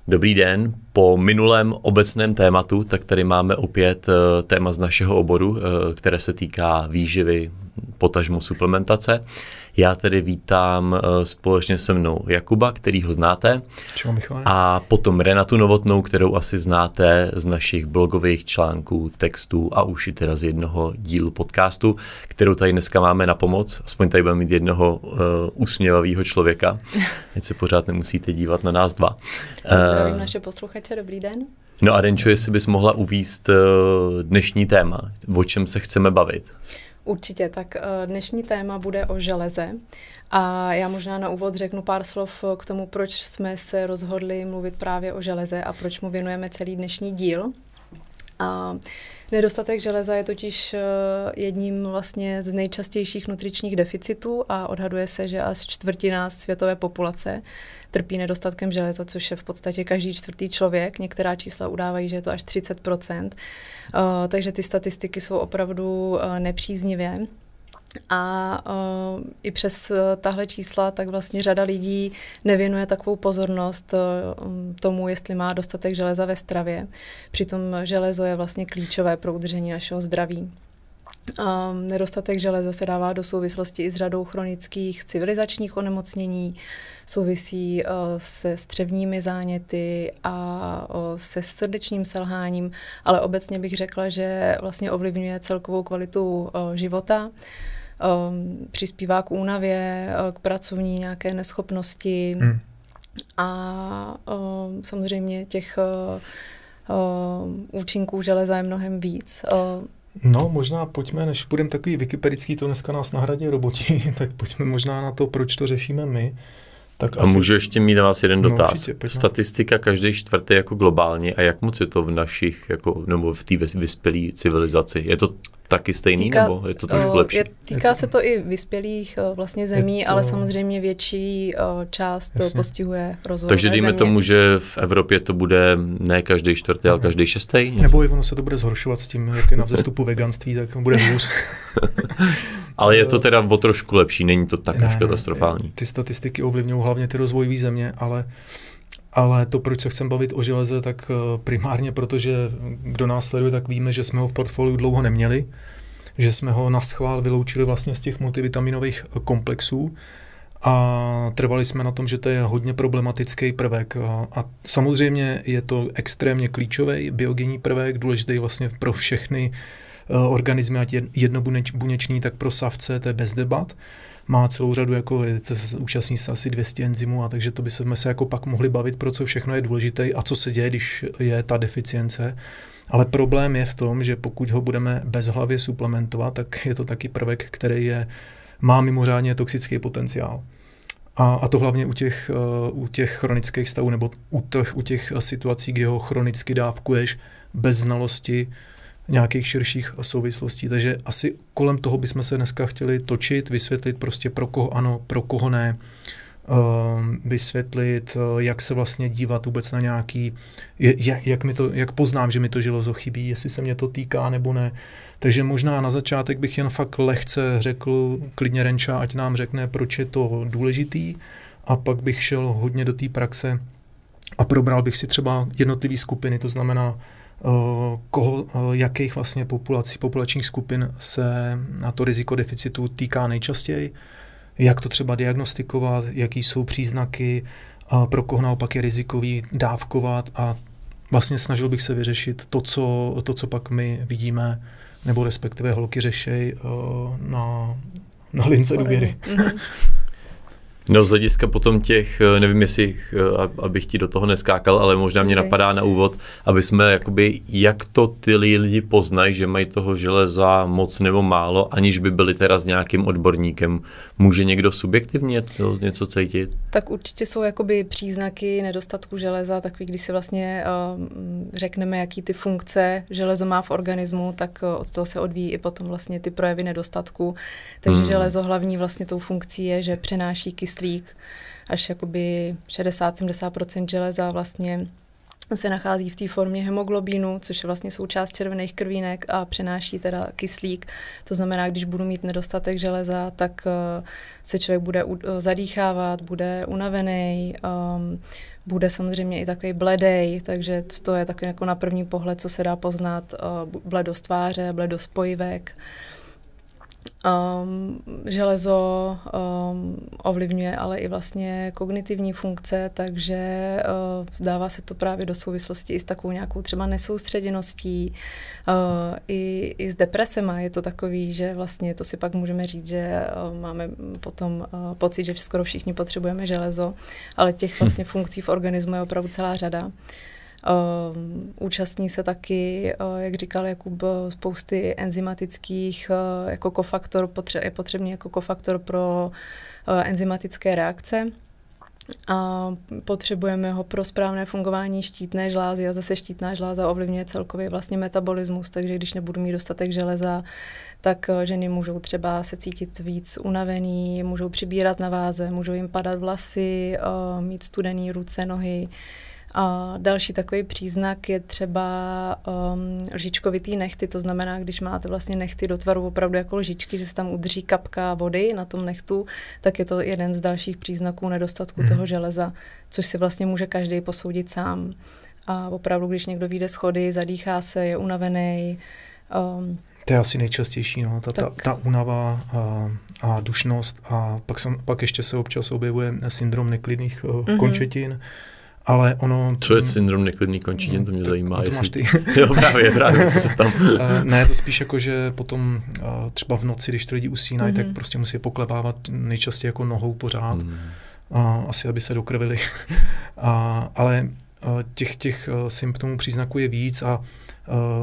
Dobrý den. Po minulém obecném tématu, tak tady máme opět téma z našeho oboru, které se týká výživy, potažmo suplementace. Já tedy vítám společně se mnou Jakuba, kterýho znáte. Čau, Michale. A potom Renatu Novotnou, kterou asi znáte z našich blogových článků, textů a už i teda z jednoho dílu podcastu, kterou tady dneska máme na pomoc. Aspoň tady budeme mít jednoho usměvavého člověka. Ať se pořád nemusíte dívat na nás dva. Zdravím naše posluchače, dobrý den. No a Renčo, jestli bys mohla uvíct dnešní téma, o čem se chceme bavit? Určitě, tak dnešní téma bude o železe a já možná na úvod řeknu pár slov k tomu, proč jsme se rozhodli mluvit právě o železe a proč mu věnujeme celý dnešní díl. Nedostatek železa je totiž jedním vlastně z nejčastějších nutričních deficitů a odhaduje se, že až čtvrtina světové populace trpí nedostatkem železa, což je v podstatě každý čtvrtý člověk. Některá čísla udávají, že je to až 30%. Takže ty statistiky jsou opravdu nepříznivé. A i přes tahle čísla tak vlastně řada lidí nevěnuje takovou pozornost tomu, jestli má dostatek železa ve stravě. Přitom železo je vlastně klíčové pro udržení našeho zdraví. Nedostatek železa se dává do souvislosti i s řadou chronických civilizačních onemocnění, souvisí se střevními záněty a se srdečním selháním, ale obecně bych řekla, že vlastně ovlivňuje celkovou kvalitu života, přispívá k únavě, k pracovní nějaké neschopnosti a samozřejmě těch účinků železa je mnohem víc. No, možná pojďme, než budeme takový wikipedický, to dneska nás nahradí roboti, tak pojďme možná na to, proč to řešíme my. Tak a můžu ještě mít na vás jeden dotaz. Určitě, statistika každý čtvrtý jako globálně a jak moc je to v našich, jako, nebo v té vyspělé civilizaci? Je to taky stejný, nebo je to trošku lepší? Týká se to i vyspělých vlastně zemí, ale samozřejmě větší část postihuje rozvojové Takže dejme země. tomu, že v Evropě to bude ne každý čtvrtý, ale každý šestý? Nebo i ono se to bude zhoršovat s tím, jak je na vzestupu veganství, tak bude hůř. Ale je to teda o trošku lepší, není to tak až katastrofální. Ty statistiky ovlivňují hlavně ty rozvojové země, ale to, proč se chcem bavit o železe, tak primárně protože kdo nás sleduje, tak víme, že jsme ho v portfoliu dlouho neměli, že jsme ho naschvál vyloučili vlastně z těch multivitaminových komplexů a trvali jsme na tom, že to je hodně problematický prvek. A samozřejmě je to extrémně klíčový biogenní prvek, důležitý vlastně pro všechny organismy, ať jednobuněčný, tak pro savce, to je bez debat. Má celou řadu, účastní se asi 200 enzymů, a takže to by jsme se jako pak mohli bavit, pro co všechno je důležité a co se děje, když je ta deficience. Ale problém je v tom, že pokud ho budeme bezhlavě suplementovat, tak je to taky prvek, který má mimořádně toxický potenciál. A to hlavně u těch chronických stavů nebo u těch situací, kdy ho chronicky dávkuješ bez znalosti nějakých širších souvislostí. Takže asi kolem toho bychom se dneska chtěli točit, vysvětlit prostě pro koho ano, pro koho ne, vysvětlit, jak se vlastně dívat vůbec na nějaký, jak poznám, že mi to železo chybí, jestli se mě to týká nebo ne. Takže možná na začátek bych jen fakt lehce řekl, klidně Renča, ať nám řekne, proč je to důležitý, a pak bych šel hodně do té praxe a probral bych si třeba jednotlivé skupiny, to znamená, jakých vlastně populačních skupin se na to riziko deficitu týká nejčastěji, jak to třeba diagnostikovat, jaký jsou příznaky, pro koho naopak je rizikový dávkovat, a vlastně snažil bych se vyřešit to, co pak my vidíme, nebo respektive holky řešejí na lince důvěry. No z hlediska potom těch, nevím jestli, abych ti do toho neskákal, ale možná mě napadá na úvod, aby jsme jakoby, jak to ty lidi poznají, že mají toho železa moc nebo málo, aniž by byli teda s nějakým odborníkem. Může někdo subjektivně něco cítit? Tak určitě jsou jakoby příznaky nedostatku železa, takový, když si vlastně řekneme, jaký ty funkce železo má v organismu, tak od toho se odvíjí i potom vlastně ty projevy nedostatku. Takže železo hlavní vlastně tou funkcí je, že přenáší kyslík, až jakoby 60-70% železa vlastně se nachází v té formě hemoglobínu, což je vlastně součást červených krvínek a přenáší teda kyslík. To znamená, když budu mít nedostatek železa, tak se člověk bude zadýchávat, bude unavený, bude samozřejmě i takový bledej, takže to je taky jako na první pohled, co se dá poznat, bledost tváře, bledost pojivek. Železo ovlivňuje ale i vlastně kognitivní funkce, takže dává se to právě do souvislosti i s takovou nějakou třeba nesoustředěností, i s depresema. Je to takový, že vlastně to si pak můžeme říct, že máme potom pocit, že skoro všichni potřebujeme železo, ale těch vlastně funkcí v organismu je opravdu celá řada. Účastní se taky, jak říkal Jakub, spousty enzymatických jako kofaktor, je potřebný jako kofaktor pro enzymatické reakce. A potřebujeme ho pro správné fungování štítné žlázy a zase štítná žláza ovlivňuje celkově vlastně metabolismus, takže když nebudu mít dostatek železa, tak ženy můžou třeba se cítit víc unavený, můžou přibírat na váze, můžou jim padat vlasy, mít studený ruce, nohy. A další takový příznak je třeba lžičkovitý nehty, to znamená, když máte vlastně nehty do tvaru opravdu jako lžičky, že se tam udrží kapka vody na tom nehtu, tak je to jeden z dalších příznaků nedostatku toho železa, což si vlastně může každý posoudit sám. A opravdu, když někdo vyjde schody, zadýchá se, je unavený. To je asi nejčastější, no, ta únava a dušnost a pak ještě se občas objevuje syndrom neklidných končetin. Ale ono... Co je syndrom neklidných končetin, to mě zajímá. To máš ty. Jo, právě, to se tam... Ne, to spíš jako, že potom třeba v noci, když ty lidi usínají, tak prostě musí poklepávat nejčastěji jako nohou pořád. Asi, aby se dokrvili. Ale těch symptomů, příznaků je víc a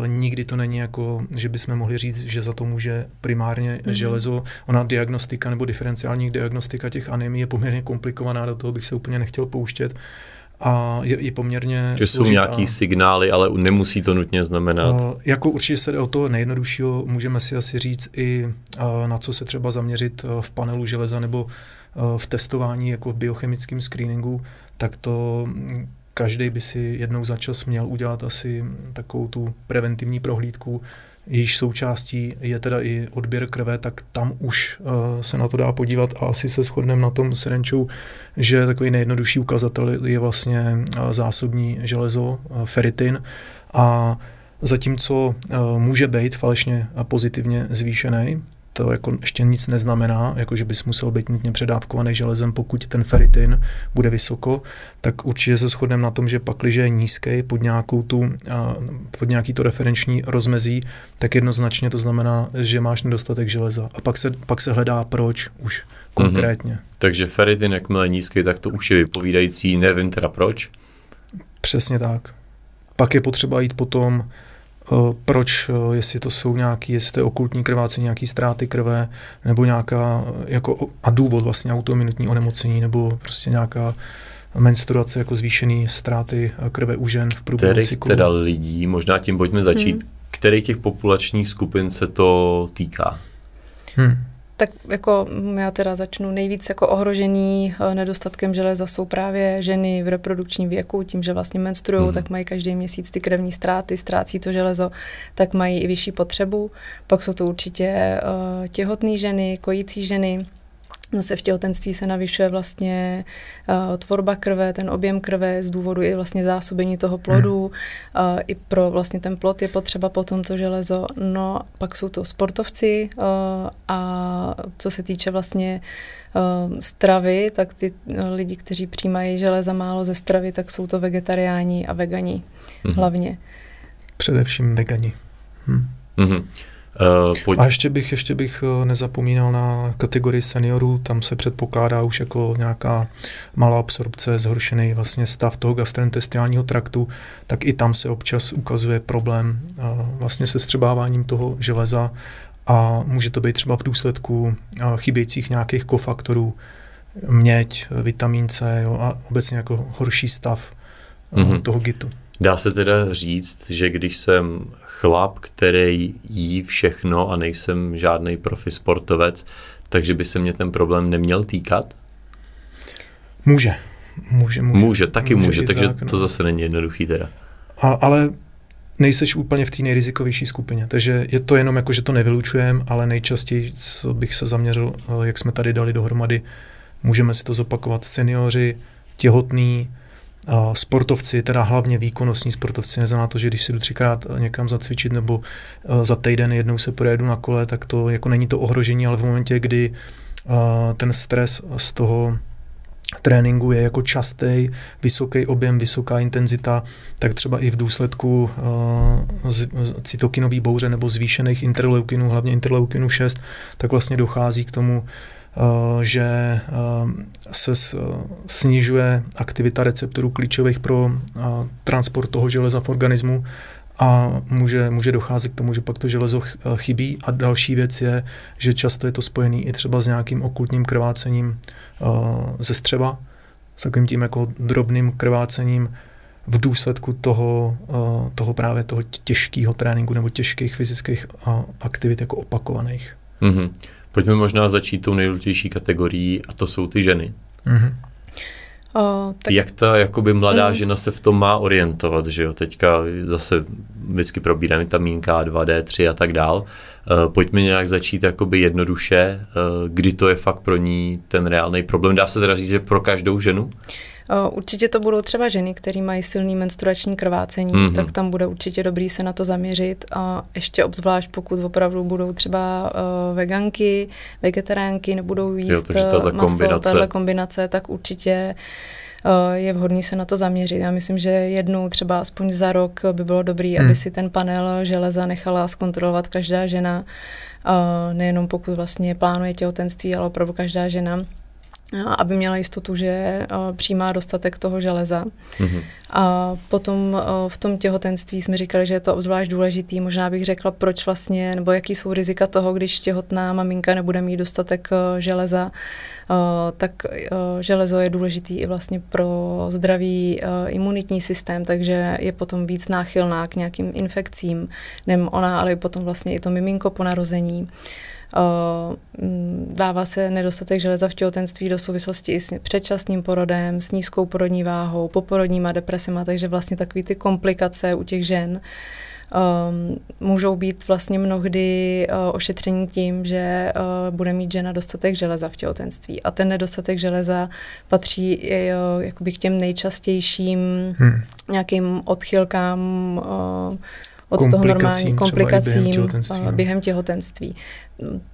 nikdy to není jako, že bychom mohli říct, že za to může primárně železo. Ona diagnostika nebo diferenciální diagnostika těch anémií je poměrně komplikovaná, do toho bych se úplně nechtěl pouštět. A je poměrně že jsou nějaký signály, ale nemusí to nutně znamenat. Jako určitě se jde o toho nejjednoduššího, můžeme si asi říct i na co se třeba zaměřit v panelu železa nebo v testování jako v biochemickém screeningu, tak to každý by si jednou za čas měl udělat asi takovou tu preventivní prohlídku. Jejíž součástí je teda i odběr krve, tak tam už se na to dá podívat a asi se shodneme na tom s Renčou, že takový nejjednodušší ukazatel je vlastně zásobní železo, ferritin, a zatímco může být falešně pozitivně zvýšený, to jako ještě nic neznamená, jako že bys musel být nutně předávkovaný železem, pokud ten ferritin bude vysoko, tak určitě se shodneme na tom, že pakliže je nízký pod nějaký to referenční rozmezí, tak jednoznačně to znamená, že máš nedostatek železa. A pak se hledá proč už konkrétně. Takže ferritin, jakmile je nízký, tak to už je vypovídající, nevím teda proč. Přesně tak. Pak je potřeba jít potom proč, jestli to jsou jestli to je okultní krvácení, nějaký ztráty krve, nebo nějaká, a důvod vlastně autoimunitní onemocnění, nebo prostě nějaká menstruace, jako zvýšený ztráty krve u žen v průběhu cyklu. Teda lidí, možná tím pojďme začít, kterých těch populačních skupin se to týká? Tak jako já teda začnu, nejvíc jako ohrožený nedostatkem železa jsou právě ženy v reprodukčním věku, tím, že vlastně menstruují, tak mají každý měsíc ty krevní ztráty, ztrácí to železo, tak mají i vyšší potřebu. Pak jsou to určitě těhotné ženy, kojící ženy. Zase v těhotenství se navyšuje vlastně tvorba krve, ten objem krve z důvodu i vlastně zásobení toho plodu. I pro vlastně ten plod je potřeba potom to železo. No, pak jsou to sportovci a co se týče vlastně stravy, tak ty lidi, kteří přijímají železa málo ze stravy, tak jsou to vegetariáni a vegani hlavně. Především vegani. A ještě bych nezapomínal na kategorii seniorů, tam se předpokládá už jako nějaká malá absorpce, zhoršený vlastně stav toho gastrointestinálního traktu, tak i tam se občas ukazuje problém vlastně se vstřebáváním toho železa a může to být třeba v důsledku chybějících nějakých kofaktorů, měď, vitamin C, jo, a obecně jako horší stav toho GITu. Dá se teda říct, že když jsem chlap, který jí všechno a nejsem žádný profi sportovec, takže by se mě ten problém neměl týkat? Může, takže tak, to zase není jednoduchý teda. Ale nejseš úplně v té nejrizikovější skupině, takže je to jenom jako, že to nevylučujeme, ale nejčastěji, co bych se zaměřil, jak jsme tady dali dohromady, můžeme si to zopakovat, seniori, těhotní, sportovci, teda hlavně výkonnostní sportovci, neznamená to, že když si jdu 3krát někam zacvičit nebo za týden jednou se projedu na kole, tak to jako není to ohrožení, ale v momentě, kdy ten stres z toho tréninku je jako častý, vysoký objem, vysoká intenzita, tak třeba i v důsledku cytokinové bouře nebo zvýšených interleukinů, hlavně interleukinu 6, tak vlastně dochází k tomu, že se snižuje aktivita receptorů klíčových pro transport toho železa v organismu a může docházet k tomu, že pak to železo chybí. A další věc je, že často je to spojený i třeba s nějakým okultním krvácením ze střeva, s takovým tím jako drobným krvácením v důsledku toho právě toho těžkého tréninku nebo těžkých fyzických aktivit jako opakovaných. Mm-hmm. Pojďme možná začít tou nejdůležitější kategorií a to jsou ty ženy. Mm-hmm. Tak... Jak ta jakoby mladá žena se v tom má orientovat, že jo? Teďka zase vždycky probírám vitamínka, 2D, 3 a tak dál. Pojďme nějak začít jakoby jednoduše, kdy to je fakt pro ní ten reálný problém. Dá se teda říct, že pro každou ženu? Určitě to budou třeba ženy, které mají silný menstruační krvácení, tak tam bude určitě dobrý se na to zaměřit a ještě obzvlášť pokud opravdu budou třeba veganky, vegetariánky, nebudou jíst maso, tahle kombinace, tak určitě je vhodný se na to zaměřit. Já myslím, že jednou třeba aspoň za rok by bylo dobrý, aby si ten panel železa nechala zkontrolovat každá žena, nejenom pokud vlastně plánuje těhotenství, ale opravdu každá žena, aby měla jistotu, že přijímá dostatek toho železa. Mm-hmm. A potom v tom těhotenství jsme říkali, že je to obzvlášť důležitý. Možná bych řekla, proč vlastně, nebo jaký jsou rizika toho, když těhotná maminka nebude mít dostatek železa, tak železo je důležitý i vlastně pro zdravý imunitní systém, takže je potom víc náchylná k nějakým infekcím. Nejen ona, ale i potom vlastně i to miminko po narození. Dává se nedostatek železa v těhotenství do souvislosti i s předčasným porodem, s nízkou porodní váhou, poporodníma depresema, takže vlastně takové ty komplikace u těch žen můžou být vlastně mnohdy ošetření tím, že bude mít žena dostatek železa v těhotenství. A ten nedostatek železa patří jakoby k těm nejčastějším nějakým odchylkám od toho normální komplikacím během těhotenství.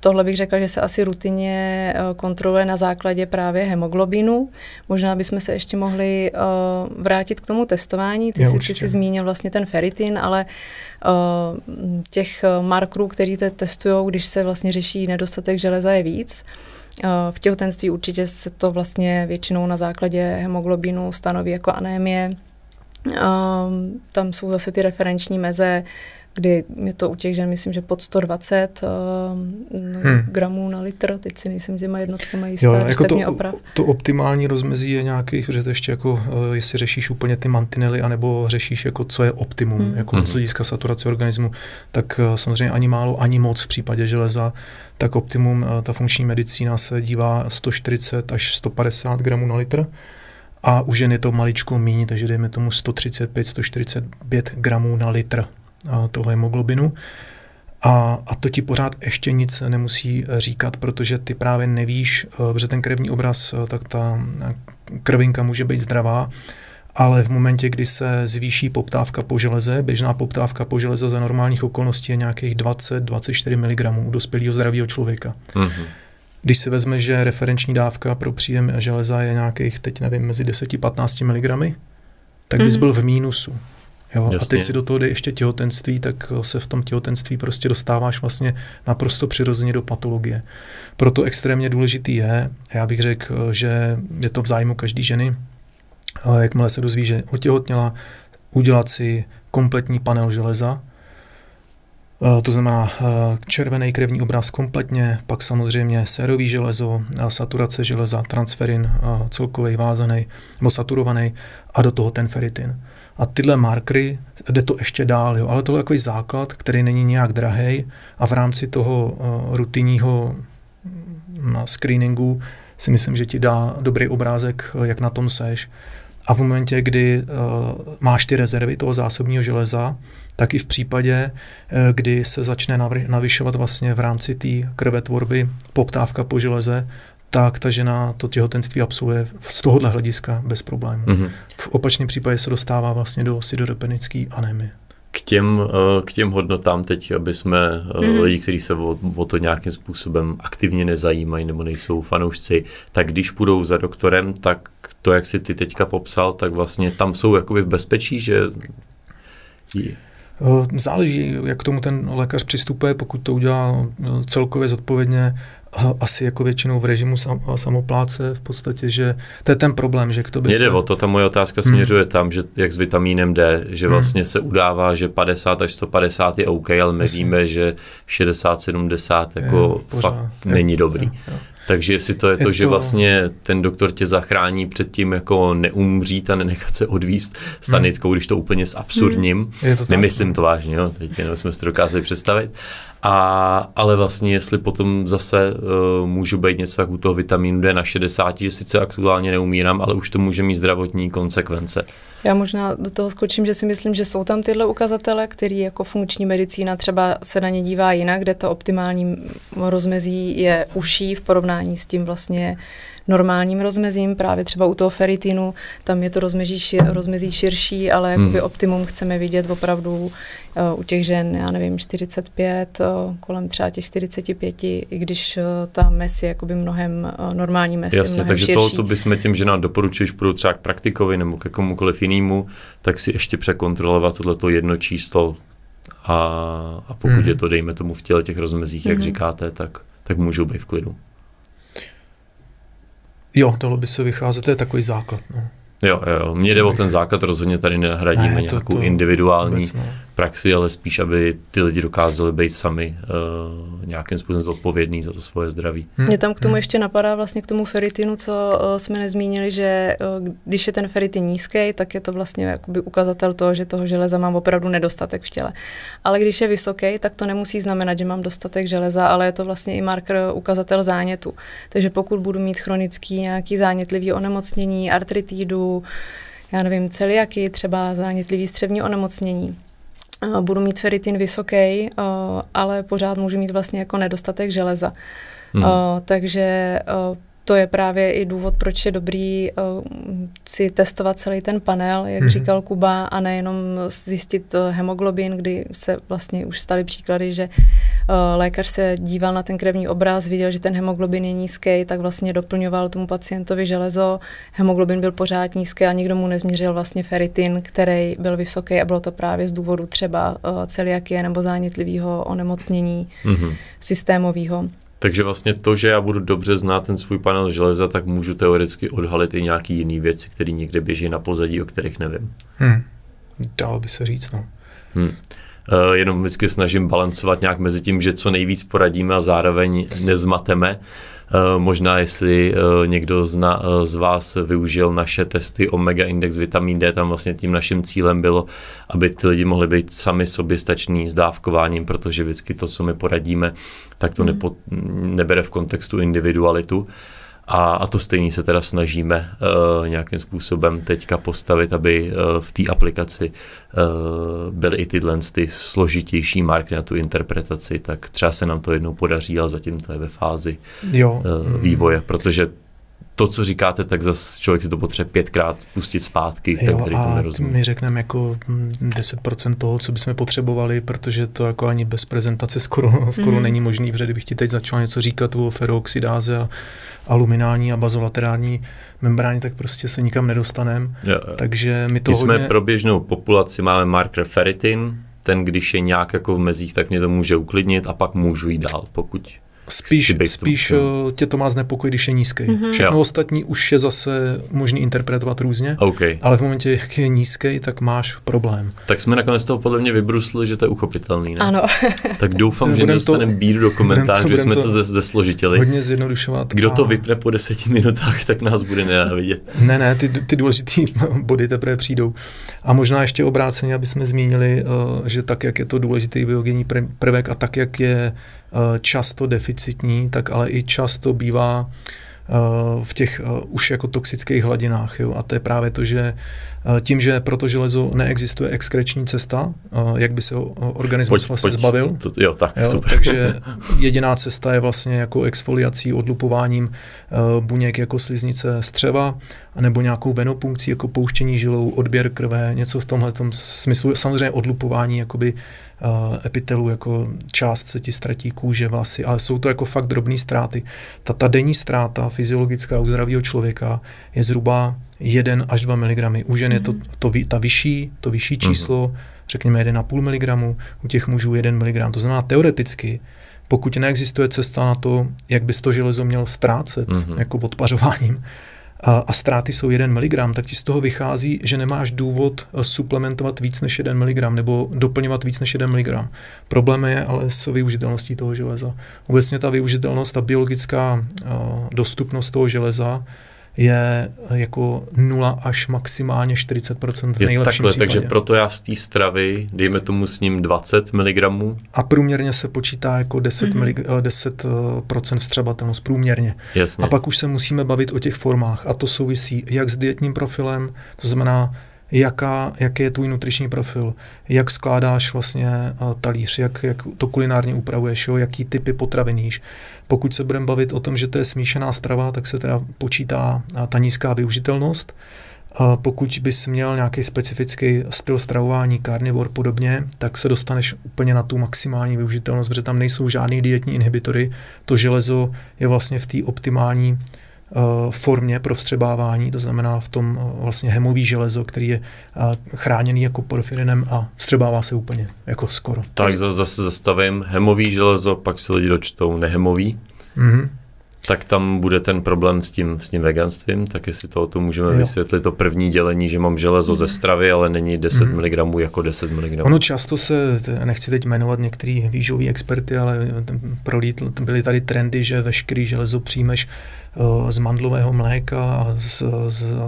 Tohle bych řekla, že se asi rutině kontroluje na základě právě hemoglobinu. Možná bychom se ještě mohli vrátit k tomu testování. Ty jsi zmínil vlastně ten ferritin, ale těch markerů, který testují, když se vlastně řeší nedostatek železa, je víc. V těhotenství určitě se to vlastně většinou na základě hemoglobinu stanoví jako anémie. Tam jsou zase ty referenční meze, kdy je to u těch žen, myslím, že pod 120 gramů na litr, teď si nejsem těma jednotkama jistá, jako to optimální rozmezí je nějaký, že to ještě jako, jestli řešíš úplně ty mantinely, anebo řešíš jako, co je optimum, jako z hlediska saturace organismu, tak samozřejmě ani málo, ani moc v případě železa, tak optimum, ta funkční medicína se dívá 140 až 150 gramů na litr. A u žen je to maličko míň, takže dejme tomu 135-145 gramů na litr toho hemoglobinu. A to ti pořád ještě nic nemusí říkat, protože ty právě nevíš, že ten krevní obraz, tak ta krvinka může být zdravá, ale v momentě, kdy se zvýší poptávka po železe, běžná poptávka po železe za normálních okolností je nějakých 20-24 mg u dospělého zdravého člověka. Mm-hmm. Když si vezme, že referenční dávka pro příjem železa je nějakých, teď nevím, mezi 10-15 mg, tak bys byl v mínusu. Jo? A teď si do toho jde ještě těhotenství, tak se v tom těhotenství prostě dostáváš vlastně naprosto přirozeně do patologie. Proto extrémně důležitý je, já bych řekl, že je to v zájmu každé ženy, jakmile se dozví, že otěhotněla, udělat si kompletní panel železa, to znamená červený krevní obraz kompletně, pak samozřejmě sérový železo, saturace železa, transferin, celkový vázaný nebo saturovaný a do toho ten ferritin. A tyhle markery, jde to ještě dál, jo, ale tohle je takový základ, který není nějak drahej a v rámci toho rutinního screeningu si myslím, že ti dá dobrý obrázek, jak na tom seš. A v momentě, kdy máš ty rezervy toho zásobního železa, tak i v případě, kdy se začne navyšovat vlastně v rámci té krvetvorby poptávka po železe, tak ta žena to těhotenství absolvuje z tohohle hlediska bez problémů. Mm-hmm. V opačném případě se dostává vlastně do sideropenické anémie. K těm hodnotám teď, aby jsme lidi, kteří se o to nějakým způsobem aktivně nezajímají nebo nejsou fanoušci, tak když půjdou za doktorem, tak to, jak si ty teďka popsal, tak vlastně tam jsou jakoby v bezpečí, že... Záleží, jak k tomu ten lékař přistupuje, pokud to udělá celkově zodpovědně, asi jako většinou v režimu samopláce, v podstatě, že to je ten problém, že k tobě Jde o to, ta moje otázka směřuje tam, že jak s vitamínem D, že vlastně se udává, že 50 až 150 je OK, ale my víme, že 60-70 jako fakt není dobrý. Takže jestli to je to, že vlastně ten doktor tě zachrání před tím jako neumřít a nenechat se odvízt sanitkou, když to úplně s absurdním. Nemyslím to vážně, jo, teď jenom jsme si to dokázali představit. Ale vlastně, jestli potom zase můžu být něco jak u toho vitamínu D na 60, že sice aktuálně neumírám, ale už to může mít zdravotní konsekvence. Já možná do toho skočím, že si myslím, že jsou tam tyhle ukazatele, který jako funkční medicína třeba se na ně dívá jinak, kde to optimální rozmezí je užší v porovnání s tím vlastně normálním rozmezím, právě třeba u toho feritinu, tam je to rozmezí širší, ale jakoby optimum chceme vidět opravdu u těch žen, já nevím, 45, kolem třeba těch 45, i když ta mes je jakoby mnohem normální mes. Jasně, mnohem takže širší. to bychom těm ženám doporučili, když půjdou třeba k praktikovi nebo ke komukoliv jinému, tak si ještě překontrolovat tohleto jedno číslo a pokud je to, dejme tomu, v těle těch rozmezích, jak říkáte, tak můžou být v klidu. Jo, dalo by se vycházet, to je takový základ. No. Jo, mně jde o ten základ, rozhodně tady nehradíme nějakou individuální praxi, ale spíš, aby ty lidi dokázali být sami nějakým způsobem zodpovědní za to svoje zdraví. Mě tam k tomu ještě napadá vlastně k tomu feritinu, co jsme nezmínili, že když je ten feritin nízký, tak je to vlastně jakoby ukazatel toho, že toho železa mám opravdu nedostatek v těle. Ale když je vysoký, tak to nemusí znamenat, že mám dostatek železa, ale je to vlastně i marker, ukazatel zánětu. Takže pokud budu mít chronický nějaký zánětlivý onemocnění, artritidu, já nevím, celiaky, třeba zánětlivý střevní onemocnění, budu mít feritin vysoký, ale pořád můžu mít vlastně jako nedostatek železa. Takže to je právě i důvod, proč je dobrý si testovat celý ten panel, jak říkal Kuba, a nejenom zjistit hemoglobin, kdy se vlastně už staly příklady, že lékař se díval na ten krevní obraz, viděl, že ten hemoglobin je nízký, tak vlastně doplňoval tomu pacientovi železo, hemoglobin byl pořád nízký a nikdo mu nezměřil vlastně feritin, který byl vysoký, a bylo to právě z důvodu třeba celiakie nebo zánětlivého onemocnění systémového. Takže vlastně to, že já budu dobře znát ten svůj panel železa, tak můžu teoreticky odhalit i nějaký jiný věci, které někde běží na pozadí, o kterých nevím. Dalo by se říct, no. Jenom vždycky snažím balancovat nějak mezi tím, že co nejvíc poradíme a zároveň nezmateme. Možná, jestli někdo z vás využil naše testy Omega Index Vitamin D, tam vlastně tím naším cílem bylo, aby ty lidi mohli být sami soběstační s dávkováním, protože vždycky to, co my poradíme, tak to nebere v kontextu individualitu. A to stejně se teda snažíme nějakým způsobem teďka postavit, aby v té aplikaci byly i tyhle ty složitější marky na tu interpretaci, tak třeba se nám to jednou podaří, ale zatím to je ve fázi vývoje, protože to, co říkáte, tak zase člověk si to potřebuje 5krát spustit zpátky, ten, který to nerozumí. My řekneme jako 10% toho, co bychom potřebovali, protože to jako ani bez prezentace skoro není možný, protože kdybych ti teď začal něco říkat o ferooxidáze a aluminální a bazolaterální membráně, tak prostě se nikam nedostaneme. Takže my to jsme pro běžnou populaci máme marker ferritin, ten, když je nějak jako v mezích, tak mě to může uklidnit a pak můžu jít dál, pokud Spíš tě to má znepokojit, když je nízký. Všechno ostatní už je zase možný interpretovat různě, ale v momentě, jak je nízký, tak máš problém. Tak jsme nakonec toho podle mě vybrusli, že to je uchopitelný, ne? Ano. Tak doufám, že dostaneme bídu do komentářů, že jsme to zesložitili. Hodně zjednodušovat. Kdo to vypne po 10 minutách, tak nás bude nenávidět. Ne, ty důležitý body teprve přijdou. A možná ještě obráceně, aby jsme zmínili, že tak, jak je to důležitý biogenní prvek a tak, jak je často deficitní, tak ale i často bývá v těch už jako toxických hladinách. Jo? A to je právě to, že tím, že pro to železo neexistuje exkreční cesta, jak by se organismus vlastně zbavil. Super. Takže jediná cesta je vlastně jako exfoliací, odlupováním buněk jako sliznice střeva, nebo nějakou venopunkcí, jako pouštění žilou, odběr krve, něco v tomhletom smyslu. Samozřejmě odlupování jakoby epitelu, jako část se ti ztratí kůže, vlasy, ale jsou to jako fakt drobné ztráty. Ta denní ztráta fyziologická u zdravého člověka je zhruba 1 až 2 mg. U žen je to vyšší číslo, řekněme 1,5 mg, u těch mužů 1 mg. To znamená teoreticky, pokud neexistuje cesta na to, jak bys to železo měl ztrácet, jako odpařováním, a ztráty jsou 1 mg, tak ti z toho vychází, že nemáš důvod suplementovat víc než 1 mg nebo doplňovat víc než 1 mg. Problém je ale s využitelností toho železa. Obecně ta využitelnost, ta biologická dostupnost toho železa je jako 0 až maximálně 40% v nejlepším případě. Takže proto já z té stravy, dejme tomu s ním 20 mg. A průměrně se počítá jako 10% vstřebatelnost, průměrně. Jasně. A pak už se musíme bavit o těch formách a to souvisí jak s dietním profilem, to znamená, jaký je tvůj nutriční profil, jak skládáš vlastně talíř, jak to kulinárně upravuješ, jo, jaký typy potravin jíš. Pokud se budeme bavit o tom, že to je smíšená strava, tak se teda počítá ta nízká využitelnost. Pokud bys měl nějaký specifický styl stravování, carnivore podobně, tak se dostaneš úplně na tu maximální využitelnost, protože tam nejsou žádný dietní inhibitory. To železo je vlastně v té optimální formě pro vstřebávání, to znamená v tom vlastně hemový železo, který je chráněný jako porfirinem a vstřebává se úplně, jako skoro. Tak zase zastavím hemový železo, pak se lidi dočtou nehemový. Tak tam bude ten problém s tím veganstvím, tak jestli to můžeme vysvětlit, to první dělení, že mám železo ze stravy, ale není 10 mg jako 10 mg. Ono často se, nechci teď jmenovat některý výživový experty, ale byly tady trendy, že veškerý železo přijmeš z mandlového mléka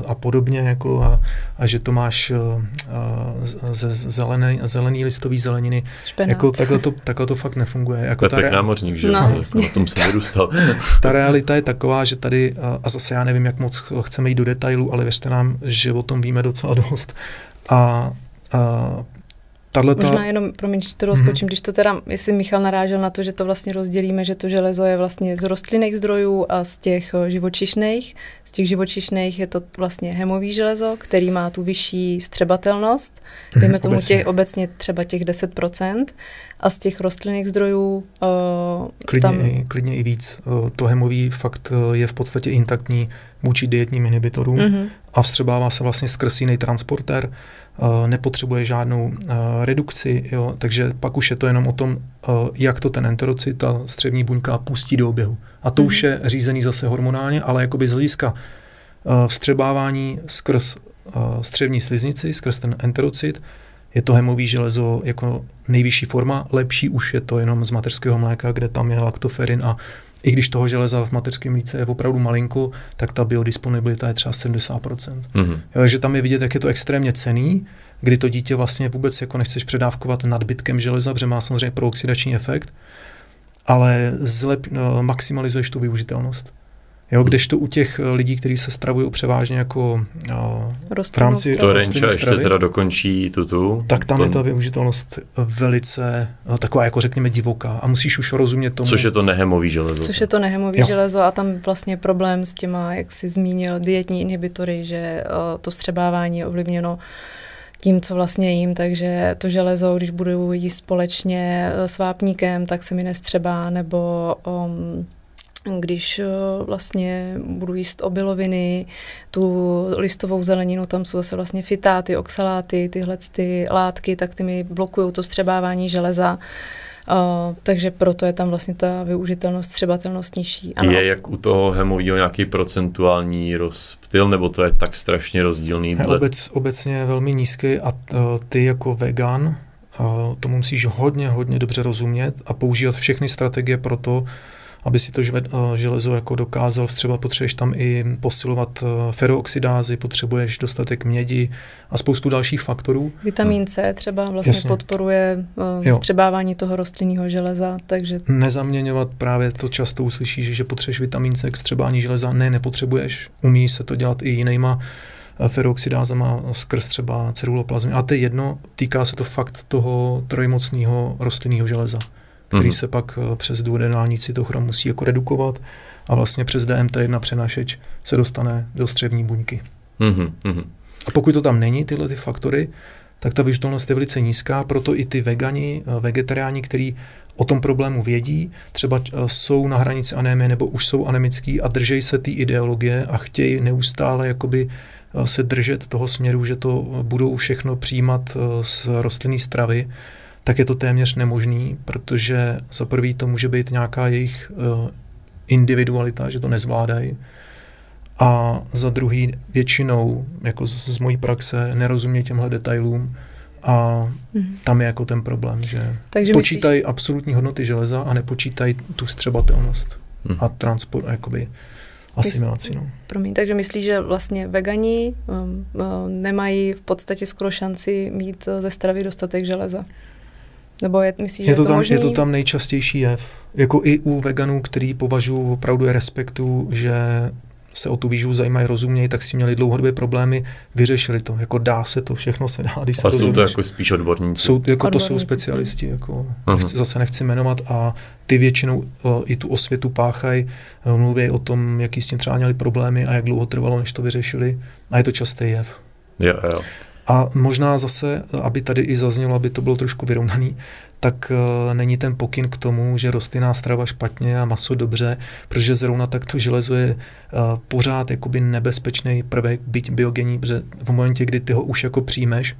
a podobně, jako a že to máš ze zelený listový zeleniny. Jako takhle to fakt nefunguje. Jako to je pěk námořník, že? No, na tom jsem vyrůstal. Ta realita je taková, že tady, a zase já nevím, jak moc chceme jít do detailu, ale věřte nám, že o tom víme docela dost. Možná jenom, promiň, to rozkočím, když to teda, jestli Michal narážel na to, že to vlastně rozdělíme, že to železo je vlastně z rostlinných zdrojů a z těch živočišných. Z těch živočišných je to vlastně hemový železo, který má tu vyšší vstřebatelnost, dejme tomu obecně třeba těch 10%, a z těch rostlinných zdrojů klidně i víc. To hemový fakt je v podstatě intaktní vůči dietním inhibitorům a vstřebává se vlastně skrz jiný transportér, nepotřebuje žádnou redukci, jo, takže pak už je to jenom o tom, jak to ten enterocyt, ta střevní buňka pustí do oběhu. A to už je řízený zase hormonálně, ale jakoby z hlediska vstřebávání skrz střevní sliznici, skrz ten enterocyt, je to hemový železo jako nejvyšší forma, lepší už je to jenom z mateřského mléka, kde tam je laktoferin a i když toho železa v mateřském mlíce je opravdu malinko, tak ta biodisponibilita je třeba 70%. Takže tam je vidět, jak je to extrémně cenný, kdy to dítě vlastně vůbec jako nechceš předávkovat nadbytkem železa, protože má samozřejmě prooxidační efekt, ale maximalizuješ tu využitelnost. Jo, kdežto u těch lidí, kteří se stravují převážně jako v rámci to Renča ještě teda dokončí tutu. Tak tam je ta využitelnost velice taková, jako řekněme, divoká a musíš už rozumět tomu. Což je to nehemový železo. Což je to nehemový železo a tam vlastně problém s těma, jak jsi zmínil, dietní inhibitory, že to vstřebávání je ovlivněno tím, co vlastně jím, takže to železo, když budu jíst společně s vápníkem, tak se mi nestřebá, nebo když vlastně budu jíst obiloviny, tu listovou zeleninu, tam jsou zase vlastně fytáty, oxaláty, tyhle ty látky, tak ty mi blokují to vstřebávání železa. Takže proto je tam vlastně ta využitelnost, vstřebatelnost nižší. Ano. Je jak u toho hemového nějaký procentuální rozptyl, nebo to je tak strašně rozdílný? Obecně je velmi nízký a ty jako vegan to musíš hodně dobře rozumět a používat všechny strategie pro to, aby si to železo jako dokázal, třeba potřebuješ tam i posilovat ferooxidázy, potřebuješ dostatek mědi a spoustu dalších faktorů. Vitamin C třeba vlastně podporuje vstřebávání toho rostlinného železa, takže... Nezaměňovat, právě to často uslyšíš, že potřebuješ vitamin C k vstřebání železa, nepotřebuješ, umí se to dělat i jinýma ferooxidázama skrz třeba ceruloplazmy. A to je jedno, týká se to fakt toho trojmocného rostlinného železa, který se pak přes duodenální cytochrom musí jako redukovat a vlastně přes DMT1 přenášeč se dostane do střevní buňky. A pokud to tam není, tyhle ty faktory, tak ta vyžitelnost je velice nízká, proto i ty vegani, vegetariáni, kteří o tom problému vědí, třeba jsou na hranici anémie nebo už jsou anemický a držejí se té ideologie a chtějí neustále jakoby se držet toho směru, že to budou všechno přijímat z rostlinné stravy, tak je to téměř nemožný, protože za prvý to může být nějaká jejich individualita, že to nezvládají, a za druhý většinou, jako z mojí praxe, nerozumějí těmhle detailům a tam je jako ten problém, že počítají absolutní hodnoty železa a nepočítají tu vstřebatelnost a transport, jakoby asimilaci. Promiň, takže myslíš, že vlastně vegani nemají v podstatě skoro šanci mít ze stravy dostatek železa? Nebo myslíš, že je to možný? Je to tam nejčastější jev. Jako i u veganů, který považuji opravdu respektu, že se o tu výživu zajímají, rozumějí, tak si měli dlouhodobé problémy, vyřešili to. Jako dá se to, všechno se dá, když se rozumíš. Jsou to jako spíš odborníci? To jsou specialisti, jako zase nechci jmenovat a ty většinou i tu osvětu páchají, mluví o tom, jaký s tím třeba měli problémy a jak dlouho trvalo, než to vyřešili. A je to častý jev. Jo. A možná zase, aby tady i zaznělo, aby to bylo trošku vyrovnaný, tak není ten pokyn k tomu, že rostlinná strava špatně a maso dobře, protože zrovna tak to železo je pořád jakoby nebezpečný prvek, byť biogenní, protože v momentě, kdy ty ho už jako přijmeš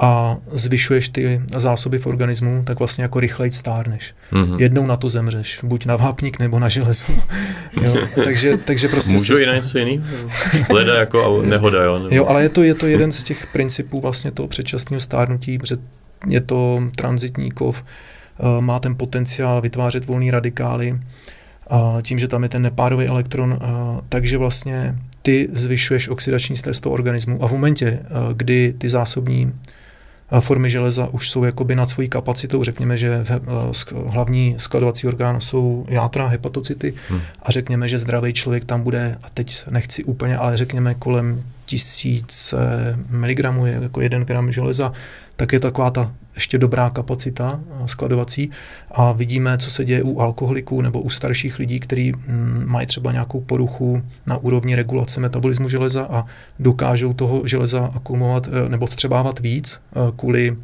a zvyšuješ ty zásoby v organismu, tak vlastně jako rychleji stárneš. Jednou na to zemřeš, buď na vápník nebo na železo. Jo, takže prostě... Můžu i na něco jiný? Leda jako nehoda, jo? Jo, ale je to jeden z těch principů vlastně toho předčasného stárnutí, protože je to tranzitní kov, má ten potenciál vytvářet volný radikály, tím, že tam je ten nepárový elektron, takže vlastně ty zvyšuješ oxidační stres toho organismu a v momentě, kdy ty zásobní formy železa už jsou jakoby nad svojí kapacitou, řekněme, že hlavní skladovací orgán jsou játra, hepatocyty a řekněme, že zdravý člověk tam bude, a teď nechci úplně, ale řekněme kolem 1000 mg je jako 1 gram železa, tak je taková ta ještě dobrá kapacita skladovací a vidíme, co se děje u alkoholiků nebo u starších lidí, kteří mají třeba nějakou poruchu na úrovni regulace metabolismu železa a dokážou toho železa akumulovat nebo vstřebávat víc kvůli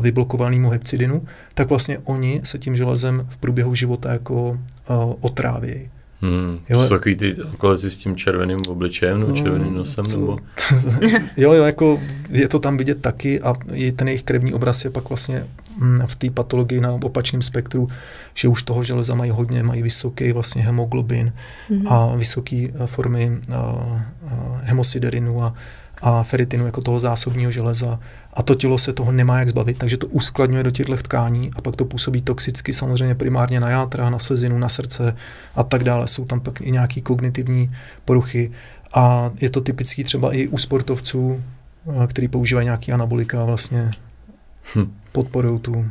vyblokovanému hepcidinu, tak vlastně oni se tím železem v průběhu života jako otrávějí. To jsou takový ty alkoholici s tím červeným obličejem, nebo červeným nosem, nebo... Jo, jako je to tam vidět taky a ten jejich krevní obraz je pak vlastně v té patologii na opačném spektru, že už toho železa mají hodně, mají vysoký vlastně hemoglobin a vysoké formy hemosiderinu a feritinu jako toho zásobního železa a to tělo se toho nemá jak zbavit, takže to uskladňuje do těchto tkání a pak to působí toxicky samozřejmě primárně na játra, na slezinu, na srdce a tak dále. Jsou tam pak i nějaký kognitivní poruchy a je to typický třeba i u sportovců, který používají nějaký anabolika a vlastně podporují tu.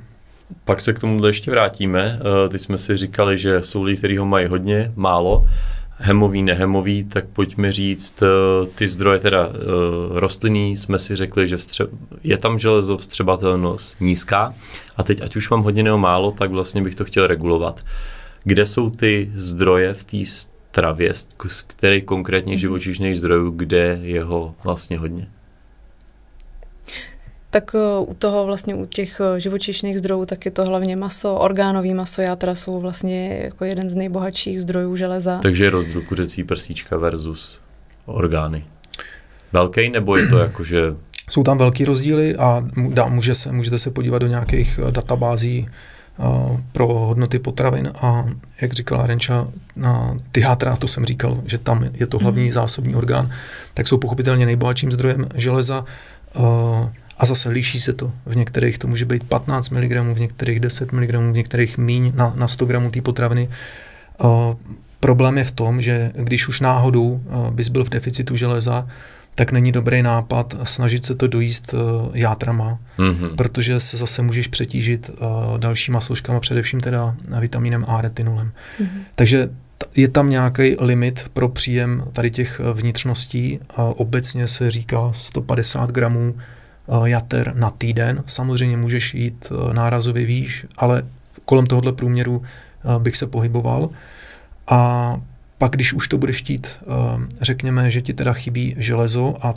Pak se k tomu ještě vrátíme. Teď jsme si říkali, že jsou lidi, kteří ho mají hodně, málo, hemový, nehemový, tak pojďme říct, ty zdroje teda rostlinný, jsme si řekli, že je tam železo, vstřebatelnost nízká a teď ať už mám hodně nebo málo, tak vlastně bych to chtěl regulovat. Kde jsou ty zdroje v té stravě, z kterých konkrétně živočišných zdrojů, kde je ho vlastně hodně? Tak u těch živočišných zdrojů tak je to hlavně maso, orgánový maso, játra jsou vlastně jako jeden z nejbohatších zdrojů železa. Takže je rozdíl kuřecí prsíčka versus orgány. Velký, nebo je to jakože... Jsou tam velký rozdíly a můžete se podívat do nějakých databází pro hodnoty potravin a jak říkala Renča, ty játra, to jsem říkal, že tam je to hlavní zásobní orgán, tak jsou pochopitelně nejbohatším zdrojem železa. A zase liší se to. V některých to může být 15 mg, v některých 10 mg, v některých míň na 100 gramů té potraviny. Problém je v tom, že když už náhodou bys byl v deficitu železa, tak není dobrý nápad snažit se to dojíst játrama, protože se zase můžeš přetížit dalšíma složkama, především teda vitamínem A, retinolem. Takže je tam nějaký limit pro příjem tady těch vnitřností. Obecně se říká 150 gramů jater na týden. Samozřejmě můžeš jít nárazově výš, ale kolem tohohle průměru bych se pohyboval. A pak, když už to budeš chtít, řekněme, že ti teda chybí železo a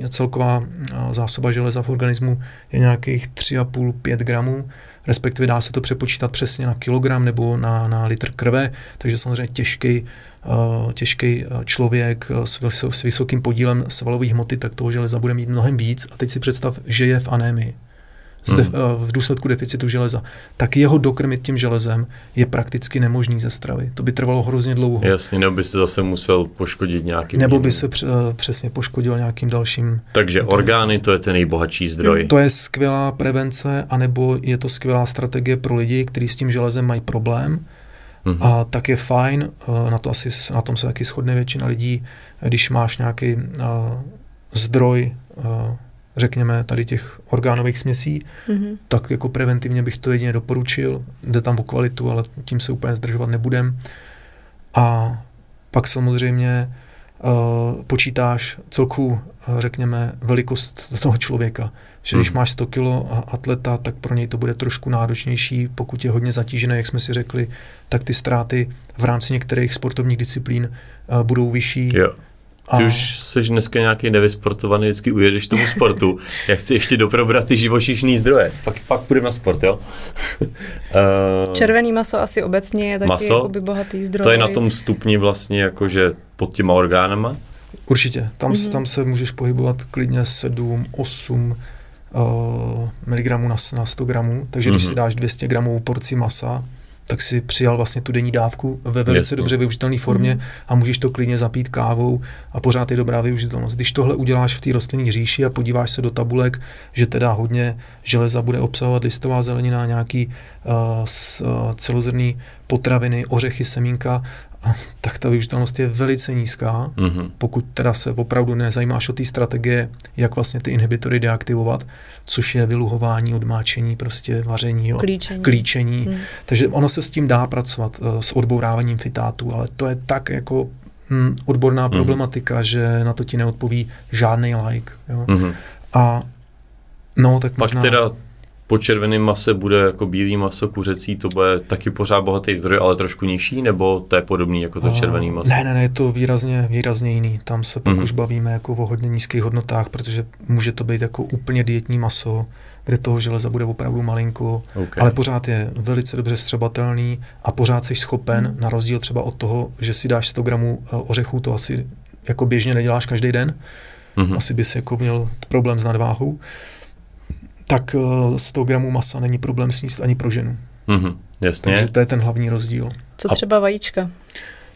celková zásoba železa v organismu je nějakých 3,5-5 gramů, respektive dá se to přepočítat přesně na kilogram nebo na litr krve, takže samozřejmě těžký člověk s vysokým podílem svalové hmoty, tak toho železa bude mít mnohem víc. A teď si představ, že je v anémii. V důsledku deficitu železa, tak jeho dokrmit tím železem je prakticky nemožný ze stravy. To by trvalo hrozně dlouho. Jasně, nebo by se zase musel poškodit nějakým... Nebo by se přesně poškodil nějakým dalším... Takže orgány, to je ten nejbohatší zdroj. To je skvělá prevence, anebo je to skvělá strategie pro lidi, kteří s tím železem mají problém. A tak je fajn, na tom se taky shodne většina lidí, když máš nějaký zdroj, řekněme, tady těch orgánových směsí, tak jako preventivně bych to jedině doporučil. Jde tam o kvalitu, ale tím se úplně zdržovat nebudem. A pak samozřejmě počítáš celku, řekněme, velikost toho člověka. Že když máš 100 kg atleta, tak pro něj to bude trošku náročnější. Pokud je hodně zatížený, jak jsme si řekli, tak ty ztráty v rámci některých sportovních disciplín budou vyšší. Jo. Ty už jsi dneska nějaký nevysportovaný, vždycky ujedeš tomu sportu. Já chci ještě doprobrat ty živočišný zdroje. Pak půjdeme na sport, jo? Červený maso asi obecně je taky jakoby bohatý zdroj. To je na tom stupni vlastně jakože pod těma orgánama? Určitě. Tam se můžeš pohybovat klidně 7-8 mg na 100 gramů. Takže když si dáš 200 gramů porci masa, tak si přijal vlastně tu denní dávku ve velice dobře využitelné formě a můžeš to klidně zapít kávou a pořád je dobrá využitelnost. Když tohle uděláš v té rostlinné říši a podíváš se do tabulek, že teda hodně železa bude obsahovat listová zelenina, nějaký celozrnný potraviny, ořechy, semínka, tak ta využitelnost je velice nízká. Pokud teda se opravdu nezajímáš o té strategie, jak vlastně ty inhibitory deaktivovat, což je vyluhování, odmáčení, prostě vaření, klíčení. Takže ono se s tím dá pracovat, s odbouráváním fytátů, ale to je tak jako odborná problematika, že na to ti neodpoví žádný like. Jo. A no, tak možná... Pak teda po červeném mase bude jako bílý maso, kuřecí, to bude taky pořád bohatý zdroj, ale trošku nižší, nebo to je podobný jako to červený maso? Ne, je to výrazně jiný. Tam se pak už bavíme jako o hodně nízkých hodnotách, protože může to být jako úplně dietní maso, kde toho železa bude opravdu malinko, ale pořád je velice dobře střebatelný a pořád jsi schopen, na rozdíl třeba od toho, že si dáš 100 gramů ořechů, to asi jako běžně neděláš každý den, asi bys jako měl problém s nadváhou, tak 100 gramů masa není problém sníst ani pro ženu. Jasně. Takže to je ten hlavní rozdíl. Co třeba vajíčka?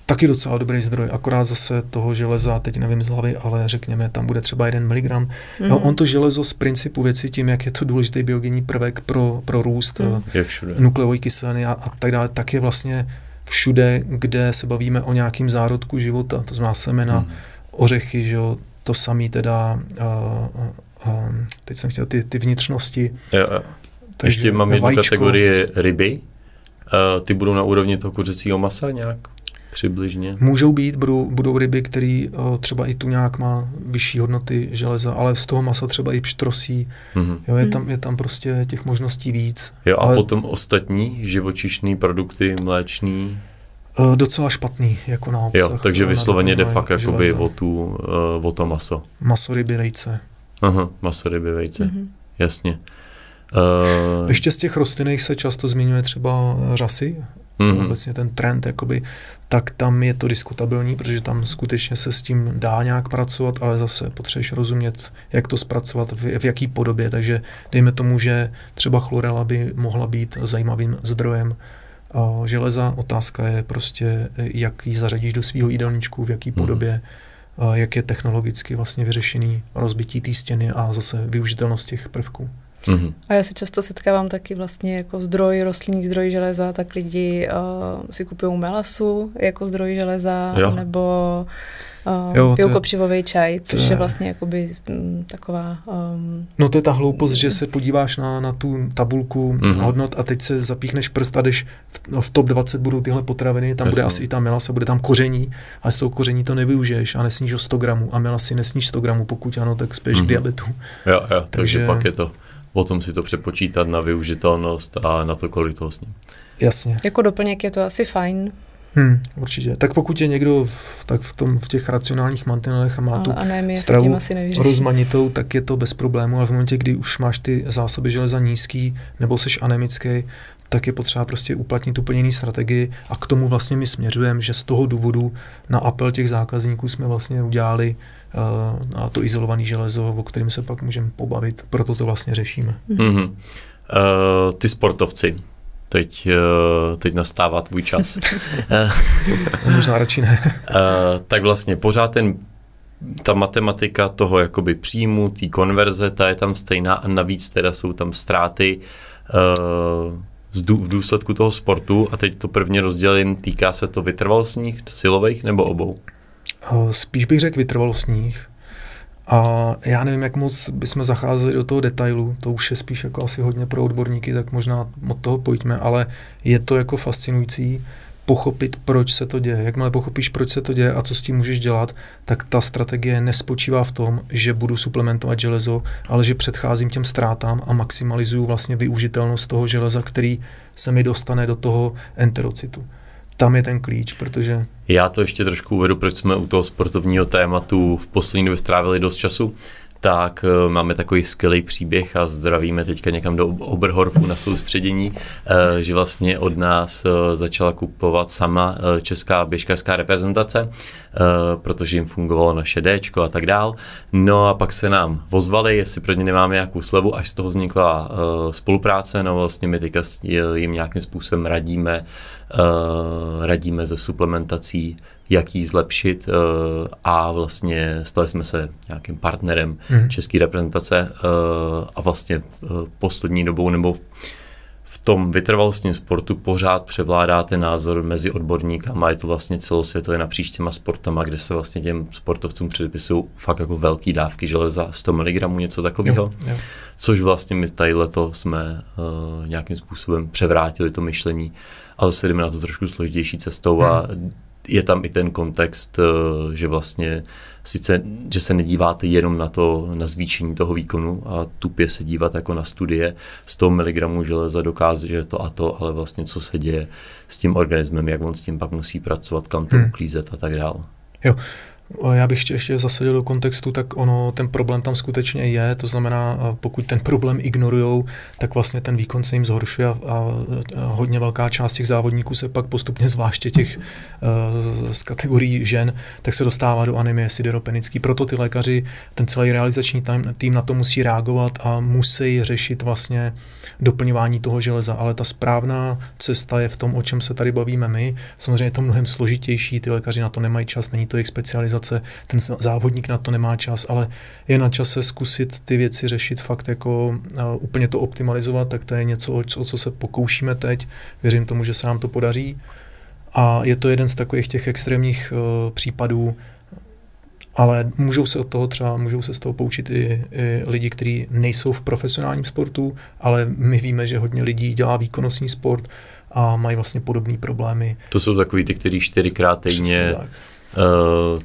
Taky docela dobrý zdroj, akorát zase toho železa, teď nevím z hlavy, ale řekněme, tam bude třeba 1 miligram. No, on to železo z principu věci tím, jak je to důležitý biogenní prvek pro růst, nukleové kyseliny a tak dále, tak je vlastně všude, kde se bavíme o nějakým zárodku života, to znamená semena, ořechy, že jo, to samý teda... teď jsem chtěl ty vnitřnosti. Jo. Ještě mám jednu kategorii ryby. Ty budou na úrovni toho kuřecího masa nějak přibližně? Můžou být, budou ryby, které třeba i tu nějak má vyšší hodnoty železa, ale z toho masa třeba i pštrosí. Jo, je tam prostě těch možností víc. Jo, a potom ostatní živočišné produkty, mléčný? Docela špatný, jako na obsah. Jo, takže vysloveně de facto jakoby o to maso. Maso, ryby, vejce. Maso, ryby, vejce, jasně. Ještě z těch rostlinných se často zmiňuje třeba řasy, obecně ten trend, jakoby, tak tam je to diskutabilní, protože tam skutečně se s tím dá nějak pracovat, ale zase potřebuješ rozumět, jak to zpracovat, v jaký podobě, takže dejme tomu, že třeba chlorela by mohla být zajímavým zdrojem železa. Otázka je prostě, jak ji zařadíš do svého jídelníčku, v jaký podobě, jak je technologicky vlastně vyřešený rozbití té stěny a zase využitelnost těch prvků. A já se často setkávám taky vlastně jako rostlinný zdroj železa, tak lidi si kupují melasu jako zdroj železa, nebo pijou kopřivový čaj, což je vlastně jakoby taková... No to je ta hloupost, že se podíváš na tu tabulku hodnot a teď se zapíchneš prst a jdeš v top 20 budou tyhle potraviny, tam bude asi i ta melasa, bude tam koření, a z toho koření to nevyužiješ a nesníš o 100 gramů a melasy nesníš 100 gramů, pokud ano, tak spíš k diabetu. Jo, takže pak je to o tom si to přepočítat na využitelnost a na to, kolik toho sním. Jasně. Jako doplněk je to asi fajn. Určitě. Tak pokud je někdo v těch racionálních mantinelech a má tu stravu rozmanitou, tak je to bez problému, ale v momentě, kdy už máš ty zásoby železa nízký nebo seš anemický, tak je potřeba prostě uplatnit úplně jiný strategii a k tomu vlastně my směřujeme, že z toho důvodu na apel těch zákazníků jsme vlastně udělali a to izolované železo, o kterém se pak můžeme pobavit, proto to vlastně řešíme. Ty sportovci. Teď nastává tvůj čas. Možná radši ne. Tak vlastně pořád ta matematika toho jakoby příjmu, té konverze, ta je tam stejná a navíc teda jsou tam ztráty v důsledku toho sportu a teď to prvně rozdělím, týká se to vytrvalostních, silových nebo obou? Spíš bych řekl vytrvalostních. A já nevím, jak moc bychom zacházeli do toho detailu, to už je spíš jako asi hodně pro odborníky, tak možná od toho pojďme, ale je to jako fascinující pochopit, proč se to děje. Jakmile pochopíš, proč se to děje a co s tím můžeš dělat, tak ta strategie nespočívá v tom, že budu suplementovat železo, ale že předcházím těm ztrátám a maximalizuju vlastně využitelnost toho železa, který se mi dostane do toho enterocytu. Tam je ten klíč, protože... Já to ještě trošku uvedu, proč jsme u toho sportovního tématu v poslední době strávili dost času. Tak máme takový skvělý příběh a zdravíme teďka někam do Oberhorfu na soustředění, že vlastně od nás začala kupovat sama česká běžkařská reprezentace, protože jim fungovalo naše Dčko a tak dál. No a pak se nám ozvali, jestli pro ně nemáme nějakou slevu, až z toho vznikla spolupráce, no vlastně my teďka jim nějakým způsobem radíme ze suplementací, jak ji zlepšit a vlastně stali jsme se nějakým partnerem české reprezentace a vlastně poslední dobou nebo v tom vytrvalostním sportu pořád převládá ten názor mezi odborníkama, je to vlastně celosvětově napříč těma sportama, kde se vlastně těm sportovcům předepisují fakt jako velký dávky železa, 100 mg, něco takového, což vlastně my tadyhleto jsme nějakým způsobem převrátili to myšlení a zase jdeme na to trošku složitější cestou a je tam i ten kontext, že vlastně sice, že se nedíváte jenom na zvýšení toho výkonu a tupě se dívat jako na studie 100 mg železa dokáže to a to, ale vlastně co se děje s tím organismem, jak on s tím pak musí pracovat, kam to uklízet a tak dále. Jo. Já bych ještě zasadil do kontextu, tak ten problém tam skutečně je, to znamená, pokud ten problém ignorujou, tak vlastně ten výkon se jim zhoršuje a hodně velká část těch závodníků se pak postupně, zvláště těch z kategorií žen, tak se dostává do anemie sideropenický. Proto ty lékaři, ten celý realizační tým na to musí reagovat a musí řešit vlastně doplňování toho železa, ale ta správná cesta je v tom, o čem se tady bavíme my. Samozřejmě je to mnohem složitější, ty lékaři na to nemají čas, není to jejich specializace, ten závodník na to nemá čas, ale je na čase zkusit ty věci řešit fakt jako úplně to optimalizovat, tak to je něco, o co se pokoušíme teď. Věřím tomu, že se nám to podaří. A je to jeden z takových těch extrémních případů, ale můžou se z toho poučit i lidi, kteří nejsou v profesionálním sportu, ale my víme, že hodně lidí dělá výkonnostní sport a mají vlastně podobné problémy. To jsou takový ty, kteří 4x týdně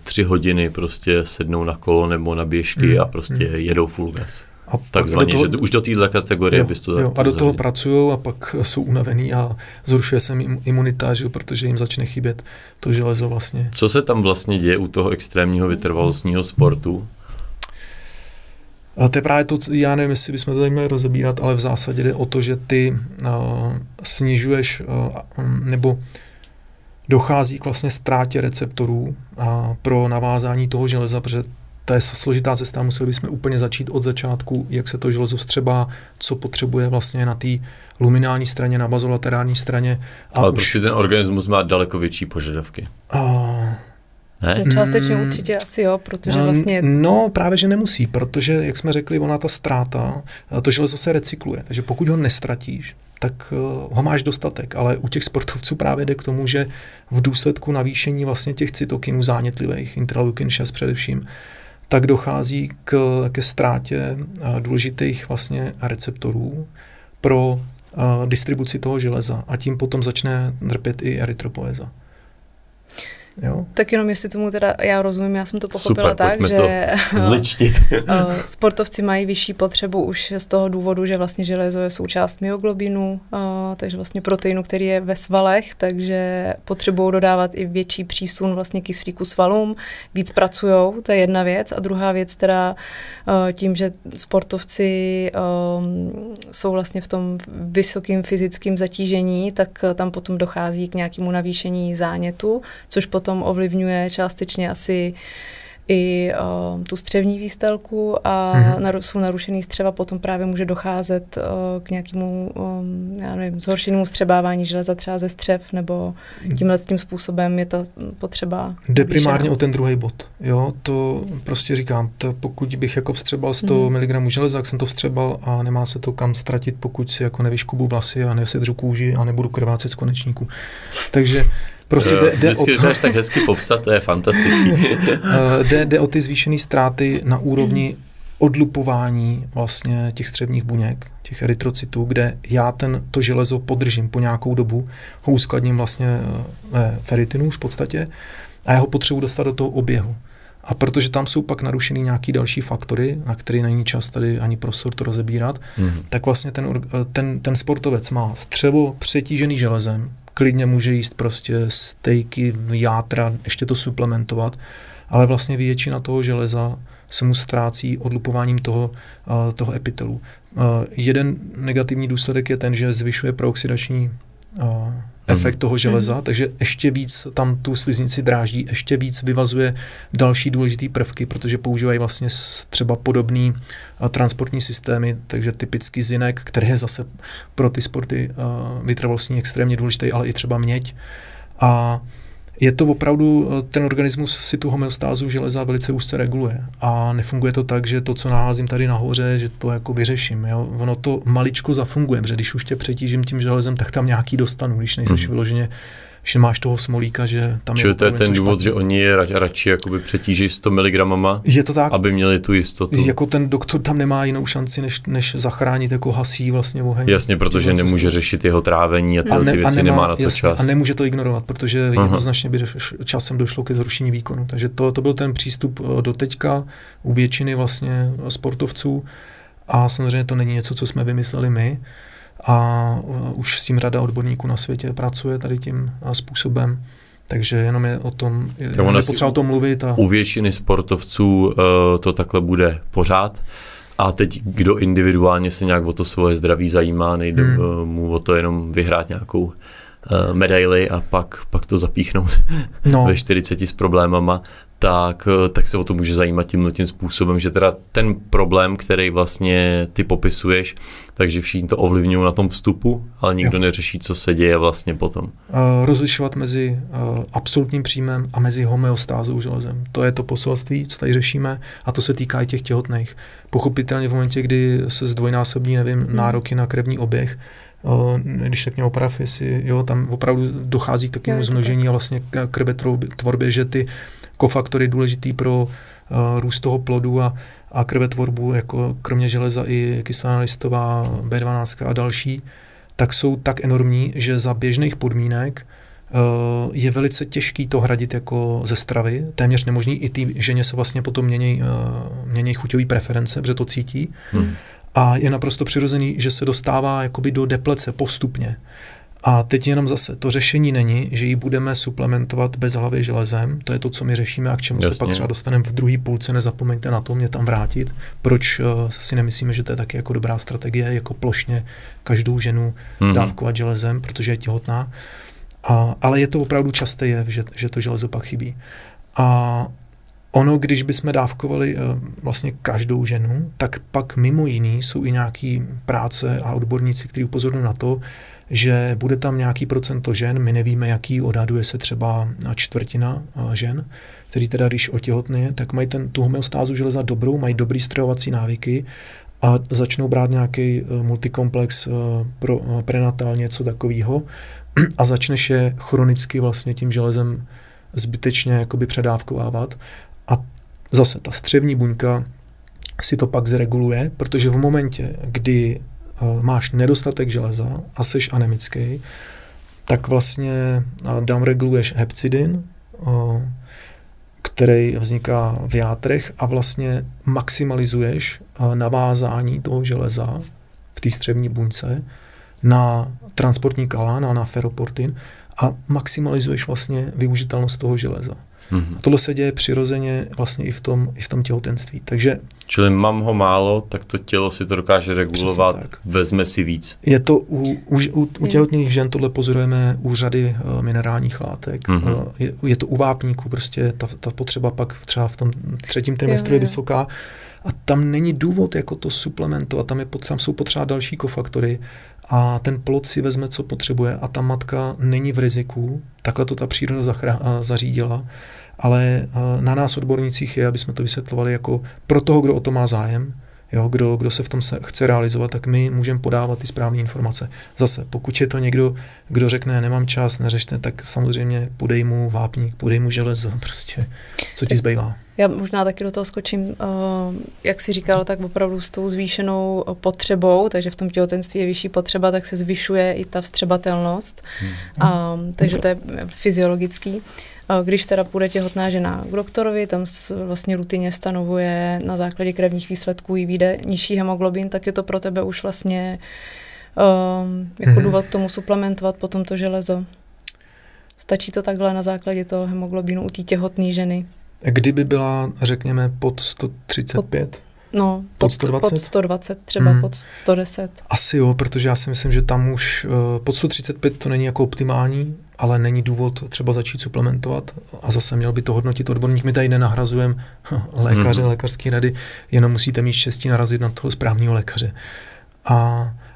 3 hodiny prostě sednou na kolo nebo na běžky a prostě jedou full gas. Takzvaně, že už do téhle kategorie bys to a do toho pracují a pak jsou unavený a zhoršuje se jim imunita, protože jim začne chybět to železo vlastně. Co se tam vlastně děje u toho extrémního vytrvalostního sportu? A to je právě to, já nevím, jestli bychom to tady měli rozebírat, ale v zásadě jde o to, že ty snižuješ nebo dochází k vlastně ztrátě receptorů pro navázání toho železa, protože to je složitá cesta, museli bychom úplně začít od začátku, jak se to železo vstřebá, co potřebuje vlastně na té luminální straně, na bazolaterální straně. Ale prostě ten organismus má daleko větší požadavky. Ne? No, částečně určitě asi jo, protože vlastně... No právě, že nemusí, protože, jak jsme řekli, ona ta ztráta, to železo se recykluje, takže pokud ho nestratíš, tak ho máš dostatek, ale u těch sportovců právě jde k tomu, že v důsledku navýšení vlastně těch cytokinů zánětlivých, interleukin 6 především, tak dochází ke ztrátě důležitých vlastně receptorů pro distribuci toho železa a tím potom začne trpět i erytropoéza. Jo? Tak jenom jestli tomu teda já rozumím, já jsem to pochopila super, tak, že zličtit. Sportovci mají vyšší potřebu už z toho důvodu, že vlastně železo je součást myoglobinu, takže vlastně proteinu, který je ve svalech, takže potřebují dodávat i větší přísun vlastně kyslíku svalům, víc pracujou, to je jedna věc. A druhá věc teda tím, že sportovci jsou vlastně v tom vysokém fyzickém zatížení, tak tam potom dochází k nějakému navýšení zánětu, což potom ovlivňuje částečně asi i tu střevní výstelku a jsou narušený střeva, potom právě může docházet k nějakému, já nevím, zhoršenému střebávání železa třeba ze střev, nebo tímhle tím způsobem je ta potřeba. Jde primárně o ten druhý bod. Jo, to prostě říkám, to pokud bych jako vstřebal 100 mg železa, jak jsem to vstřebal a nemá se to kam ztratit, pokud si jako nevyškubu vlasy a nesedřu kůži a nebudu krvácet z konečníku. Takže prostě jde o to, tak hezky popsat, to je fantastický. Jde o ty zvýšené ztráty na úrovni odlupování vlastně těch střevních buněk, těch erytrocytů, kde já to železo podržím po nějakou dobu, ho uskladním vlastně ve feritinu už v podstatě a já ho potřebuji dostat do toho oběhu. A protože tam jsou pak narušený nějaký další faktory, na který není čas tady ani prostor to rozebírat, tak vlastně ten sportovec má střevo přetížený železem, klidně může jíst prostě stejky, játra, ještě to suplementovat, ale vlastně většina toho železa se mu ztrácí odlupováním toho epitelu. Jeden negativní důsledek je ten, že zvyšuje prooxidační efekt toho železa, takže ještě víc tam tu sliznici dráždí, ještě víc vyvazuje další důležitý prvky, protože používají vlastně třeba podobný transportní systémy, takže typický zinek, který je zase pro ty sporty vytrvalostní extrémně důležitý, ale i třeba měď. A je to opravdu, ten organismus si tu homeostázu železa velice úzce reguluje a nefunguje to tak, že to, co naházím tady nahoře, že to jako vyřeším. Jo? Ono to maličko zafunguje, protože když už tě přetížím tím železem, tak tam nějaký dostanu, když nejseš vyloženě, že máš toho smolíka, že tam čili to je ten důvod, že oni je radši jakoby přetíží 100 mg, je to tak, aby měli tu jistotu. Jako ten doktor tam nemá jinou šanci, než zachránit, jako hasí vlastně oheň. Jasně, protože nemůže řešit jeho trávení a ty věci nemá na to čas. A nemůže to ignorovat, protože jednoznačně by časem došlo ke zhoršení výkonu. Takže to byl ten přístup do teďka u většiny vlastně sportovců a samozřejmě to není něco, co jsme vymysleli my. A už s tím řada odborníků na světě pracuje tady tím způsobem, takže jenom je o tom, je potřeba o tom mluvit. U většiny sportovců to takhle bude pořád a teď kdo individuálně se nějak o to svoje zdraví zajímá, nejde mu o to jenom vyhrát nějakou medaili a pak to zapíchnout ve 40 s problémama, tak se o to může zajímat tímhle tím způsobem, že teda ten problém, který vlastně ty popisuješ, takže všichni to ovlivňují na tom vstupu, ale nikdo neřeší, co se děje vlastně potom. Rozlišovat mezi absolutním příjmem a mezi homeostázou železem. To je to poselství, co tady řešíme a to se týká i těch těhotných. Pochopitelně v momentě, kdy se zdvojnásobní, nároky na krevní oběh, když řekně oprav, jestli tam opravdu dochází k takovému zmnožení a vlastně krvetvorbě, že ty kofaktory důležitý pro růst toho plodu a krvetvorbu, jako kromě železa i kyselina listová, B12 a další, tak jsou tak enormní, že za běžných podmínek je velice těžký to hradit jako ze stravy, téměř nemožný, i té ženě se vlastně potom mění chuťové preference, protože to cítí. A je naprosto přirozený, že se dostává jakoby do deplece postupně. A teď jenom zase, to řešení není, že ji budeme suplementovat bezhlavě železem, to je to, co my řešíme a k čemu se pak třeba dostaneme v druhé půlce, nezapomeňte na to, mě tam vrátit. Proč si nemyslíme, že to je taky jako dobrá strategie, jako plošně každou ženu dávkovat železem, protože je těhotná. Ale je to opravdu časté jev, že to železo pak chybí. A Ono, když bychom dávkovali vlastně každou ženu, tak pak mimo jiný jsou i nějaký práce a odborníci, kteří upozorňují na to, že bude tam nějaký procento žen, my nevíme jaký, odhaduje se třeba 1/4 žen, který teda když otěhotné, tak mají tu homeostázu železa dobrou, mají dobrý stravovací návyky a začnou brát nějaký multikomplex pro prenatal, něco takového a začneš je chronicky vlastně tím železem zbytečně jakoby předávkovávat. A zase ta střevní buňka si to pak zreguluje, protože v momentě, kdy máš nedostatek železa a seš anemický, tak vlastně downreguluješ hepcidin, který vzniká v játrech a vlastně maximalizuješ navázání toho železa v té střevní buňce na transportní kalán a na ferroportin a maximalizuješ vlastně využitelnost toho železa. A tohle se děje přirozeně vlastně i v tom těhotenství. Takže čili mám ho málo, tak to tělo si to dokáže regulovat, vezme si víc. Je to u těhotných žen, tohle pozorujeme u řady minerálních látek. Je to u vápníků, prostě ta potřeba pak třeba v tom 3. trimestru je vysoká a tam není důvod jako to suplementovat, tam jsou potřeba další kofaktory a ten plod si vezme, co potřebuje a ta matka není v riziku, takhle to ta příroda zařídila, ale na nás odbornících je, aby jsme to vysvětlovali jako pro toho, kdo o to má zájem, jo, kdo se v tom chce realizovat, tak my můžeme podávat ty správné informace. Zase, pokud je to někdo, kdo řekne, nemám čas, neřešte, tak samozřejmě podej mu vápník, podej mu železo, prostě, co ti zbývá. Já možná taky do toho skočím, jak jsi říkal, tak opravdu s tou zvýšenou potřebou, takže v tom těhotenství je vyšší potřeba, tak se zvyšuje i ta vstřebatelnost, takže to je fyziologický. Když teda půjde těhotná žena k doktorovi, tam vlastně rutině stanovuje na základě krevních výsledků jí vyjde nižší hemoglobin, tak je to pro tebe už vlastně jako důvod tomu suplementovat potom to železo. Stačí to takhle na základě toho hemoglobinu u té těhotné ženy. Kdyby byla, řekněme, pod 135? Pod 120? Pod 120, třeba pod 110. Asi jo, protože já si myslím, že tam už pod 135 to není jako optimální, ale není důvod třeba začít suplementovat a zase měl by to hodnotit odborník. My tady nenahrazujeme lékaře, lékařské rady, jenom musíte mít štěstí narazit na toho správného lékaře.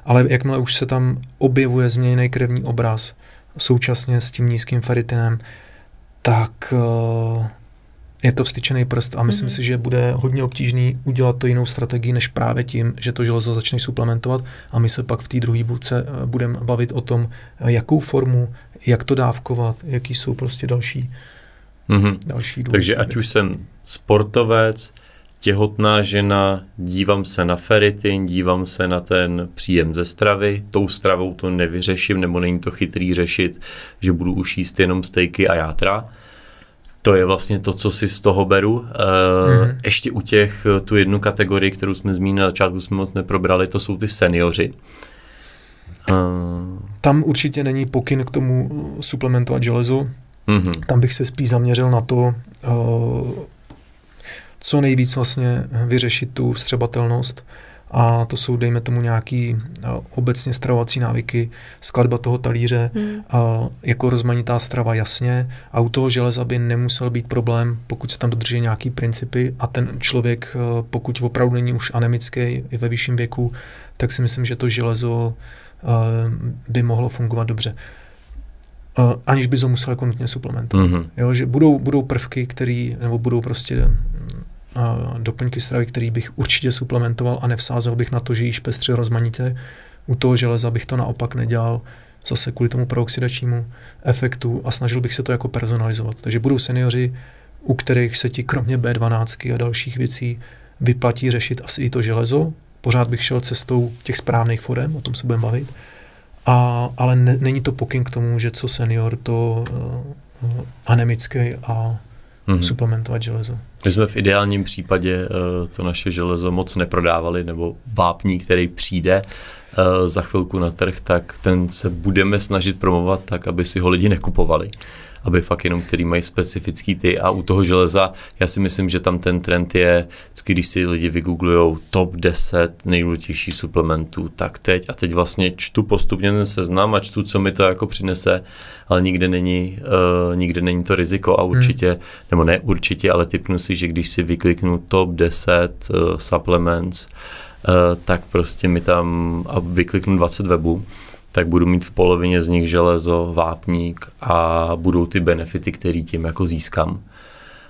Ale jakmile už se tam objevuje změněný krevní obraz současně s tím nízkým feritinem, tak je to vstyčený prst a myslím si, že bude hodně obtížný udělat to jinou strategii, než právě tím, že to železo začne suplementovat a my se pak v té druhé budce budeme bavit o tom, jakou formu, jak to dávkovat, jaký jsou prostě další důvody. Takže ať už jsem sportovec, těhotná žena, dívám se na feritin, dívám se na ten příjem ze stravy, tou stravou to nevyřeším, nebo není to chytrý řešit, že budu už jíst jenom stejky a játra. To je vlastně to, co si z toho beru. Ještě u tu jednu kategorii, kterou jsme zmínili na začátku, jsme moc neprobrali, to jsou ty seniori. Tam určitě není pokyn k tomu suplementovat železo. Tam bych se spíš zaměřil na to, co nejvíc vlastně vyřešit tu vstřebatelnost. A to jsou, dejme tomu, nějaký obecně stravovací návyky, skladba toho talíře, jako rozmanitá strava jasně. A u toho železa by nemusel být problém, pokud se tam dodrží nějaký principy a ten člověk, pokud opravdu není už anemický i ve vyšším věku, tak si myslím, že to železo by mohlo fungovat dobře. Aniž by to musel jako nutně suplementovat. Jo, že budou prvky, nebo budou prostě doplňky stravy, který bych určitě suplementoval a nevsázel bych na to, že jíš pestře rozmanitě. U toho železa bych to naopak nedělal zase kvůli tomu prooxidačnímu efektu a snažil bych se to jako personalizovat. Takže budou seniori, u kterých se ti kromě B12 a dalších věcí vyplatí řešit asi i to železo. Pořád bych šel cestou těch správných forem, o tom se budeme bavit. Ale není to pokyn k tomu, že co senior, to anemický a suplementovat železo. My jsme v ideálním případě to naše železo moc neprodávali, nebo vápník, který přijde za chvilku na trh, tak ten se budeme snažit promovat tak, aby si ho lidi nekupovali. Aby fakt jenom, který mají specifický ty. A u toho železa, já si myslím, že tam ten trend je, když si lidi vygooglujou top 10 nejdůležitějších suplementů, tak teď vlastně čtu postupně ten seznam a čtu, co mi to jako přinese, ale nikde není to riziko a určitě, nebo ne určitě, ale tipnu si, že když si vykliknu top 10 supplements, tak prostě mi tam a vykliknu 20 webů, tak budu mít v polovině z nich železo, vápník a budou ty benefity, které tím jako získám.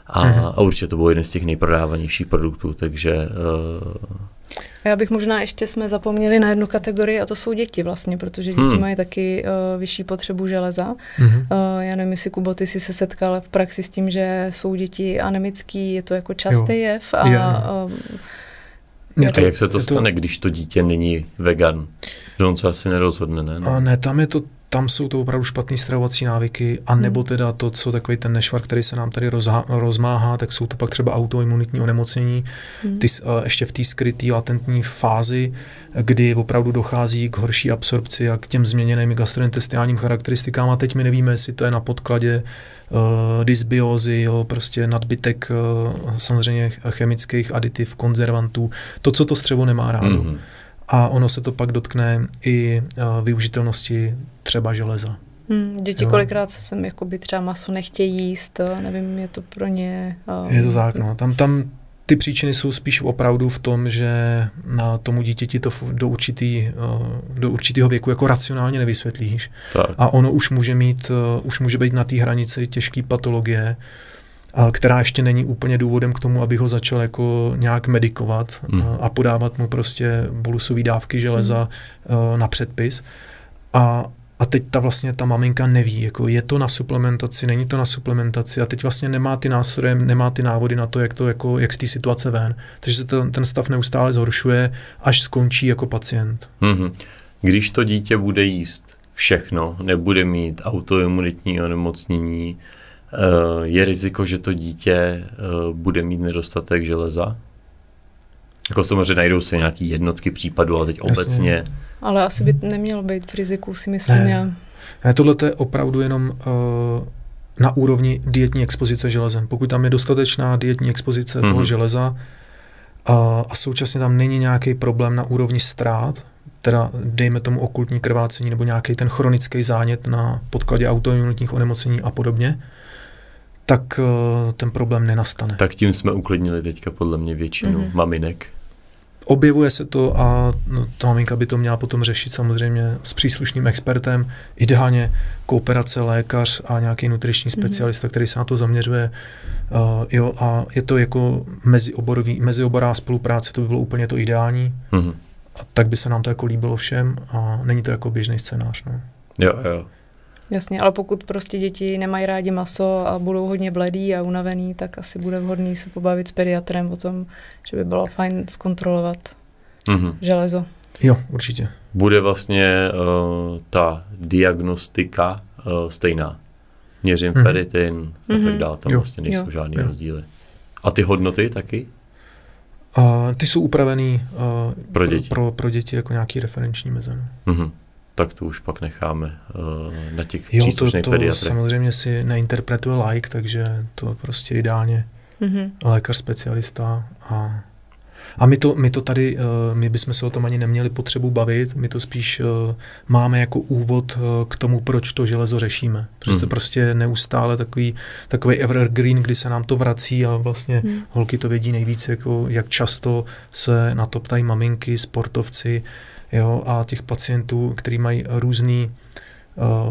A určitě to byl jeden z těch nejprodávanějších produktů, takže... Já bych možná ještě jsme zapomněli na jednu kategorii a to jsou děti vlastně, protože děti mají taky vyšší potřebu železa. Já nevím, jestli Kubo, ty jsi se setkal v praxi s tím, že jsou děti anemický, je to jako častý jev a... Jak se to stane, když to dítě není vegan? Že on se asi nerozhodne, ne? A ne, tam jsou to opravdu špatné stravovací návyky, a nebo teda to, co takový ten nešvar, který se nám tady rozmáhá, tak jsou to pak třeba autoimunitní onemocnění, ještě v té skryté latentní fázi, kdy opravdu dochází k horší absorpci a k těm změněným gastrointestinálním charakteristikám, a teď my nevíme, jestli to je na podkladě dysbiózy, prostě nadbytek samozřejmě chemických aditiv, konzervantů, to, co to střevo nemá rádo. A ono se to pak dotkne i využitelnosti třeba železa. Děti kolikrát sem jakoby třeba maso nechtějí jíst, nevím, je to pro ně... Je to tak, no. Tam ty příčiny jsou spíš opravdu v tom, že na tomu dítěti to do určitého věku jako racionálně nevysvětlíš. Tak. A ono už může být na té hranici těžké patologie, která ještě není úplně důvodem k tomu, aby ho začal jako nějak medikovat a podávat mu prostě bolusové dávky železa na předpis. A teď ta maminka neví, jako je to na suplementaci, není to na suplementaci, a teď vlastně nemá ty nástroje, nemá ty návody na to, jak z té situace ven. Takže se ten stav neustále zhoršuje, až skončí jako pacient. Když to dítě bude jíst všechno, nebude mít autoimunitní onemocnění, je riziko, že to dítě bude mít nedostatek železa? Jako samozřejmě najdou se nějaký jednotky případů, ale teď obecně... Ale asi by nemělo být v riziku, si myslím. Ne, tohle je opravdu jenom na úrovni dietní expozice železem. Pokud tam je dostatečná dietní expozice toho železa a současně tam není nějaký problém na úrovni ztrát, teda dejme tomu okultní krvácení nebo nějaký ten chronický zánět na podkladě autoimunitních onemocnění a podobně, tak ten problém nenastane. Tak tím jsme uklidnili teďka podle mě většinu maminek. Objevuje se to a ta maminka by to měla potom řešit samozřejmě s příslušným expertem, ideálně kooperace lékař a nějaký nutriční specialista, který se na to zaměřuje. A je to jako mezioborová spolupráce, to by bylo úplně to ideální. A tak by se nám to jako líbilo všem a není to jako běžný scénář. No. Jo. Jasně, ale pokud prostě děti nemají rádi maso a budou hodně bledý a unavený, tak asi bude vhodný se pobavit s pediatrem o tom, že by bylo fajn zkontrolovat železo. Jo, určitě. Bude vlastně ta diagnostika stejná. Měřím ferritin a tak dále, tam vlastně nejsou žádný rozdíly. A ty hodnoty taky? Ty jsou upravený pro děti jako nějaký referenční meze. Tak to už pak necháme na těch příslušných pediatrech. To samozřejmě si neinterpretuje laik, takže to prostě ideálně lékař, specialista. A my to tady, my bychom se o tom ani neměli potřebu bavit, my to spíš máme jako úvod k tomu, proč to železo řešíme. Protože to prostě neustále takový evergreen, kdy se nám to vrací a vlastně holky to vědí nejvíc, jako jak často se na to ptají maminky, sportovci, jo, a těch pacientů, kteří mají různý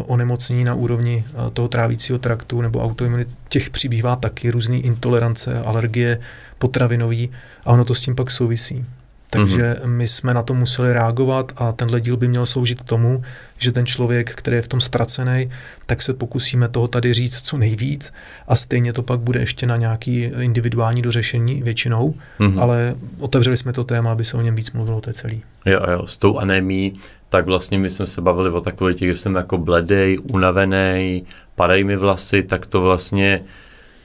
onemocnění na úrovni toho trávicího traktu nebo autoimunity, těch přibývá taky různý intolerance, alergie potravinový a ono to s tím pak souvisí. Takže my jsme na to museli reagovat a tenhle díl by měl sloužit k tomu, že ten člověk, který je v tom ztracený, tak se pokusíme toho tady říct co nejvíc a stejně to pak bude ještě na nějaký individuální dořešení většinou, ale otevřeli jsme to téma, aby se o něm víc mluvilo, to je celý. Jo, s tou anémií, tak vlastně my jsme se bavili o takové těch, že jsem jako bledej, unavený, padají mi vlasy, tak to vlastně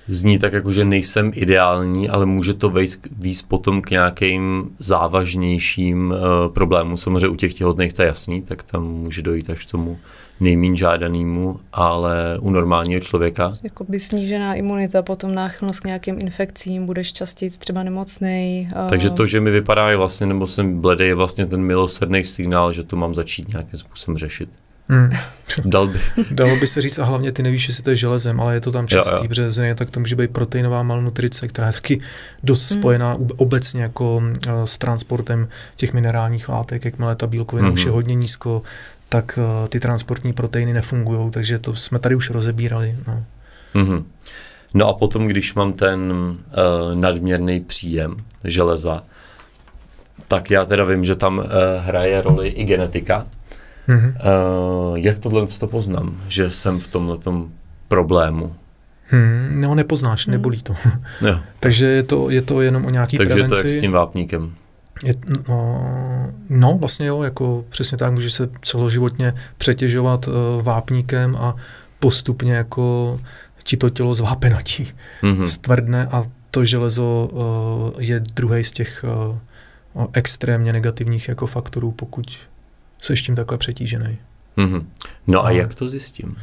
zní tak jako, že nejsem ideální, ale může to víc potom k nějakým závažnějším problémům. Samozřejmě u těch těhotných to je jasný, tak tam může dojít až k tomu nejméně žádanému, ale u normálního člověka. Jakoby snížená imunita, potom náchylnost k nějakým infekcím, budeš častěji třeba nemocnej. Takže to, že mi vypadá vlastně, nebo jsem bledej, je vlastně ten milosrdný signál, že to mám začít nějakým způsobem řešit. Dalo by se říct, a hlavně ty nevíš, jestli to je železem, ale je to tam častý, protože tak to může být proteinová malnutrice, která je taky dost spojená obecně jako s transportem těch minerálních látek, jakmile ta bílkovina už je hodně nízko, tak ty transportní proteiny nefungují, takže to jsme tady už rozebírali. No. No a potom, když mám ten nadměrný příjem železa, tak já teda vím, že tam hraje roli i genetika. Jak tohle to poznám, že jsem v tomhletom problému? No nepoznáš, nebolí to. Jo. Takže je to jenom o nějaký prevenci. prevenci. Takže to jak s tím vápníkem. No vlastně jo, jako přesně tak, může se celoživotně přetěžovat vápníkem a postupně jako ti to tělo zvápenatí, stvrdne a to železo je druhý z těch extrémně negativních jako faktorů, pokud seš tím takhle přetížený. No a jak to zjistím?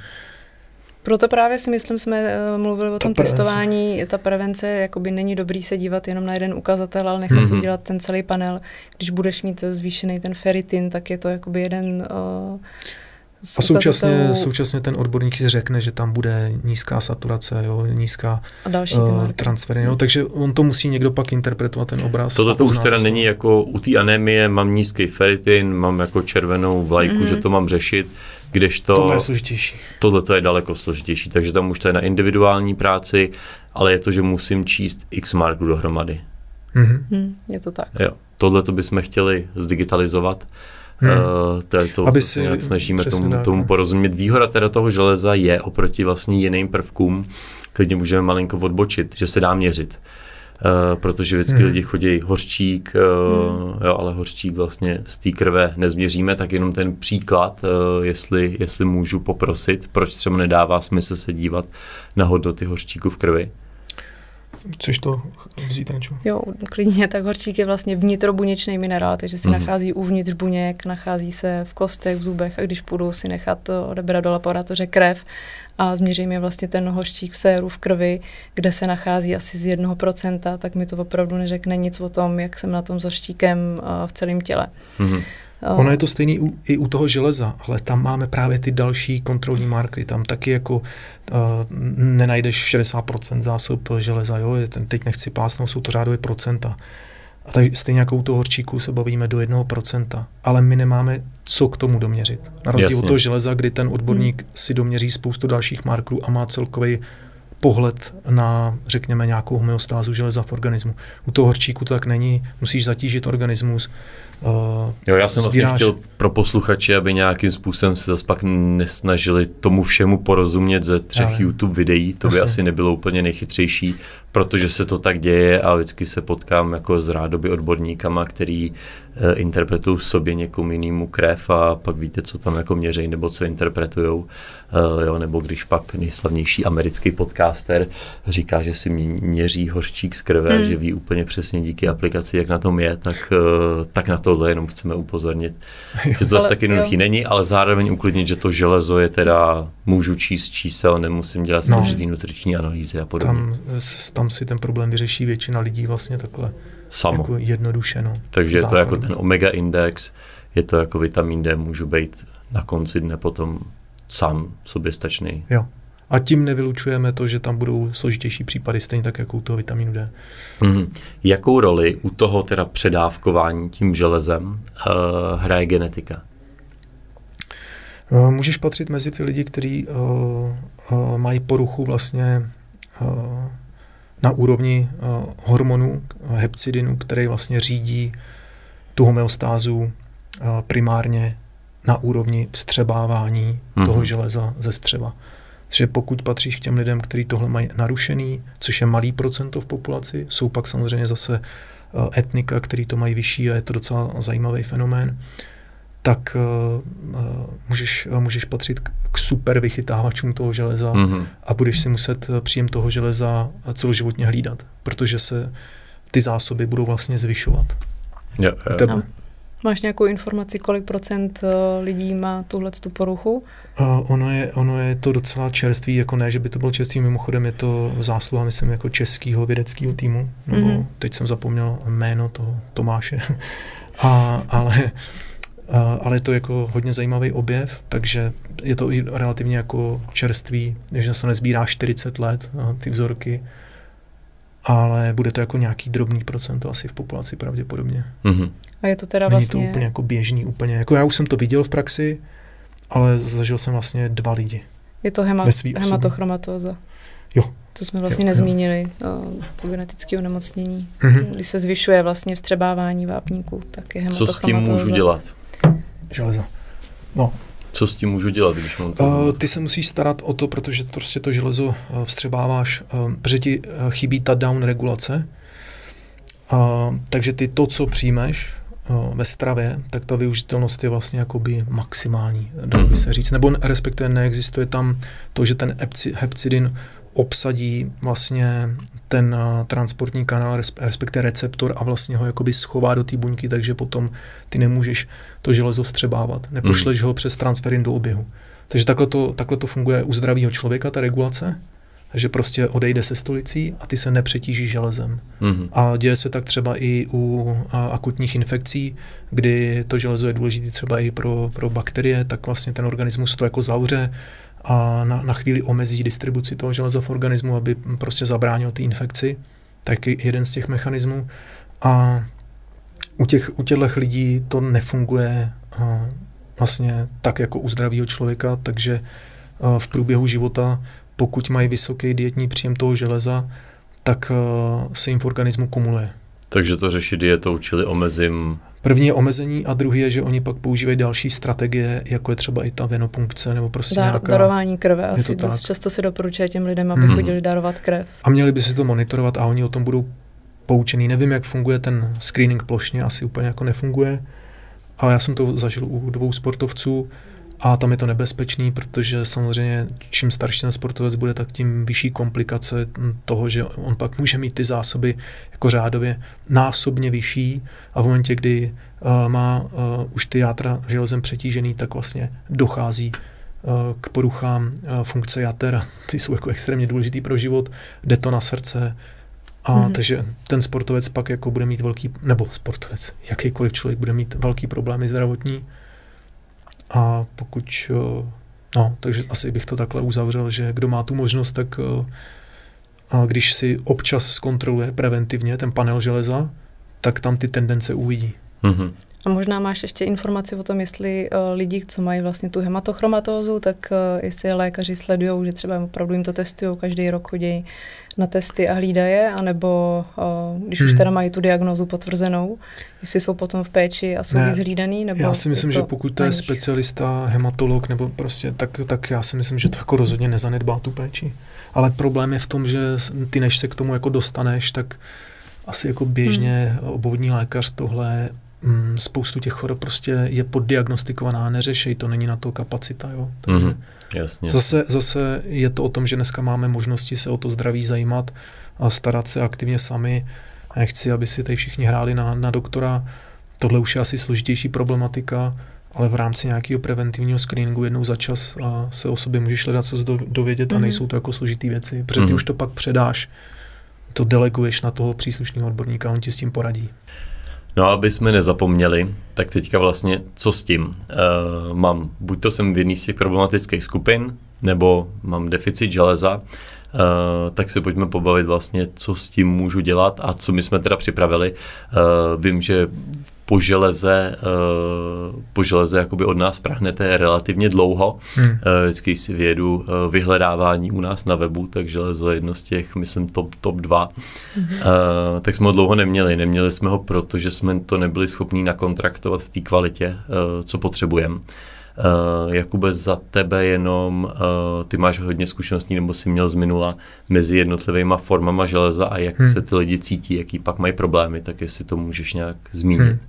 Proto právě si myslím, jsme mluvili o tom testování, ta prevence, jakoby není dobrý se dívat jenom na jeden ukazatel, ale nechat si udělat ten celý panel. Když budeš mít zvýšený ten ferritin, tak je to jakoby jeden a současně ten odborník si řekne, že tam bude nízká saturace, jo, nízká transfery, jo, takže on to musí někdo pak interpretovat ten obraz. Tohle to už teda není jako u té anémie, mám nízký ferritin, mám jako červenou vlajku, že to mám řešit, kdežto tohle je složitější. Tohle to je daleko složitější, takže tam už to je na individuální práci, ale je to, že musím číst x marků dohromady. Je to tak. Jo, tohle to bychom chtěli zdigitalizovat. To je to, co nějak snažíme tomu porozumět. Výhoda teda toho železa je oproti vlastně jiným prvkům, klidně můžeme malinko odbočit, že se dá měřit. Protože vždycky lidi chodí hořčík, jo, ale hořčík vlastně z té krve nezměříme, tak jenom ten příklad, jestli můžu poprosit, proč třeba nedává smysl se dívat na hodnoty hořčíku v krvi. Chceš to vzít, Renčo? Jo, klidně, tak hořčík je vlastně vnitrobuněčný minerál, takže se nachází uvnitř buněk, nachází se v kostech, v zubech a když půjdu si nechat odebrat do laboratoře krev a změřím je vlastně ten hořčík v séru v krvi, kde se nachází asi z 1%, tak mi to opravdu neřekne nic o tom, jak jsem na tom s hořčíkem v celém těle. Ono je to stejný i u toho železa, ale tam máme právě ty další kontrolní markery, tam taky jako nenajdeš 60% zásob železa, jo, teď nechci pásnout, jsou to řádově procenta. A tak stejně jako u toho horčíku se bavíme do 1%, ale my nemáme co k tomu doměřit. Na rozdíl od toho železa, kdy ten odborník si doměří spoustu dalších markerů a má celkový pohled na, řekněme, nějakou homeostázu železa v organismu. U toho horčíku to tak není, musíš zatížit organismus. Jo, já jsem vlastně chtěl pro posluchače, aby nějakým způsobem se zase pak nesnažili tomu všemu porozumět ze 3 YouTube videí, to by asi nebylo úplně nejchytřejší, protože se to tak děje a vždycky se potkám jako s rádoby odborníkama, který interpretují sobě někomu jinému krev a pak víte, co tam jako měřejí nebo co interpretujou, jo, nebo když pak nejslavnější americký podcaster říká, že si měří hořčík z krve, že ví úplně přesně díky aplikaci, jak na tom je, tak na tohle jenom chceme upozornit. Že to zase tak jednoduchý není, ale zároveň uklidnit, že to železo je teda, můžu číst čísel, nemusím dělat složitý nutriční analýzy a podobně. Tam si ten problém vyřeší většina lidí vlastně takhle. Jako jednoduše, no. Takže je to jako ten omega index, je to jako vitamin D, můžu být na konci dne potom sám soběstačný. Jo. A tím nevylučujeme to, že tam budou složitější případy, stejně tak jako u toho vitamínu D. Jakou roli u toho teda předávkování tím železem hraje genetika? Můžeš patřit mezi ty lidi, kteří mají poruchu vlastně na úrovni hormonů, hepcidinu, který vlastně řídí tu homeostázu primárně na úrovni vstřebávání toho železa ze střeva. Takže pokud patříš k těm lidem, kteří tohle mají narušený, což je malý procento v populaci, jsou pak samozřejmě zase etnika, který to mají vyšší a je to docela zajímavý fenomén, tak můžeš patřit k super vychytávačům toho železa a budeš si muset příjem toho železa celoživotně hlídat, protože se ty zásoby budou vlastně zvyšovat. Máš nějakou informaci, kolik procent lidí má tuhletu poruchu? Ono je to docela čerstvý, jako ne, že by to bylo čerstvý, mimochodem je to zásluha, myslím, jako českého vědeckého týmu, nebo teď jsem zapomněl jméno toho Tomáše, ale je to jako hodně zajímavý objev, takže je to i relativně jako čerstvý, že se nezbírá 40 let ty vzorky, ale bude to jako nějaký drobný procento asi v populaci pravděpodobně. A je to teda Není vlastně... to úplně jako běžný, úplně. Jako já už jsem to viděl v praxi, ale zažil jsem vlastně 2 lidi. Je to hematochromatóza. Jo. Co jsme vlastně nezmínili, to genetické onemocnění. Když se zvyšuje vlastně vstřebávání vápníku, tak je hematochromatóza. Co s tím můžu dělat? Železo. No. Co s tím můžu dělat, když mám to? Ty se musíš starat o to, protože prostě to železo vstřebáváš, protože ti chybí ta down regulace. Takže ty to, co přijmeš ve stravě, tak ta využitelnost je vlastně jakoby maximální, dalo by se říct. Nebo respektive neexistuje tam to, že ten hepcidin obsadí vlastně ten transportní kanál, respektive receptor a vlastně ho jakoby schová do té buňky, takže potom ty nemůžeš to železo vstřebávat. Nepošleš ho přes transferin do oběhu. Takže takhle to funguje u zdravého člověka, ta regulace. Takže prostě odejde se stolicí a ty se nepřetížíš železem. A děje se tak třeba i u akutních infekcí, kdy to železo je důležité třeba i pro bakterie, tak vlastně ten organismus to jako zavře a na chvíli omezí distribuci toho železa v organismu, aby prostě zabránil té infekci. Tak je jeden z těch mechanismů. A u těchto lidí to nefunguje vlastně tak jako u zdravého člověka, takže v průběhu života, pokud mají vysoký dietní příjem toho železa, tak se jim v organismu kumuluje. Takže to řeší dietou, čili omezím... První je omezení a druhý je, že oni pak používají další strategie, jako je třeba i ta venopunkce, nebo prostě nějaká... Darování krve. Asi dost často se doporučuje těm lidem, aby chodili darovat krev. A měli by si to monitorovat a oni o tom budou poučený. Nevím, jak funguje ten screening plošně, asi úplně jako nefunguje, ale já jsem to zažil u 2 sportovců a tam je to nebezpečný, protože samozřejmě čím starší ten sportovec bude, tak tím vyšší komplikace toho, že on pak může mít ty zásoby jako řádově násobně vyšší a v momentě, kdy má už ty játra železem přetížený, tak vlastně dochází k poruchám funkce jater. Ty jsou jako extrémně důležitý pro život, jde to na srdce. Takže ten sportovec pak jako bude mít sportovec, jakýkoliv člověk bude mít velký problémy zdravotní. A pokud, takže asi bych to takhle uzavřel, že kdo má tu možnost, tak když si občas zkontroluje preventivně ten panel železa, tak tam ty tendence uvidí. A možná máš ještě informaci o tom, jestli lidi, co mají vlastně tu hematochromatózu, tak jestli lékaři sledujou, že třeba opravdu jim to testují, každý rok chodí na testy a hlídají je, anebo když už teda mají tu diagnózu potvrzenou, jestli jsou potom v péči a jsou víc hlídaný, nebo... Já si myslím, že pokud to je specialista, hematolog, nebo prostě, tak já si myslím, že to jako rozhodně nezanedbá tu péči. Ale problém je v tom, že ty, než se k tomu jako dostaneš, tak asi jako běžně obvodní lékař tohle spoustu těch chorob prostě je poddiagnostikovaná, neřešej, to není na to kapacita, jo. Takže jasně. Zase je to o tom, že dneska máme možnosti se o to zdraví zajímat a starat se aktivně sami. A nechci, aby si tady všichni hráli na doktora. Tohle už je asi složitější problematika, ale v rámci nějakého preventivního screeningu jednou za čas se o sobě můžeš hledat se dovědět a nejsou to jako složitý věci, protože ty už to pak předáš, to deleguješ na toho příslušného odborníka, on ti s tím poradí. No, aby jsme nezapomněli, tak teďka vlastně co s tím? Buď to jsem v jedné z těch problematických skupin, nebo mám deficit železa, tak se pojďme pobavit vlastně, co s tím můžu dělat a co my jsme teda připravili. Vím, že po železe jakoby od nás prahnete relativně dlouho. Vždycky si vyjedu vyhledávání u nás na webu, tak železo je jedno z těch, myslím, top 2. Tak jsme ho dlouho neměli. Neměli jsme ho, protože jsme to nebyli schopni nakontraktovat v té kvalitě, co potřebujeme. Jakube, za tebe jenom, ty máš hodně zkušeností, nebo jsi měl z minula mezi jednotlivýma formama železa a jak se ty lidi cítí, jaký pak mají problémy, tak jestli to můžeš nějak zmínit.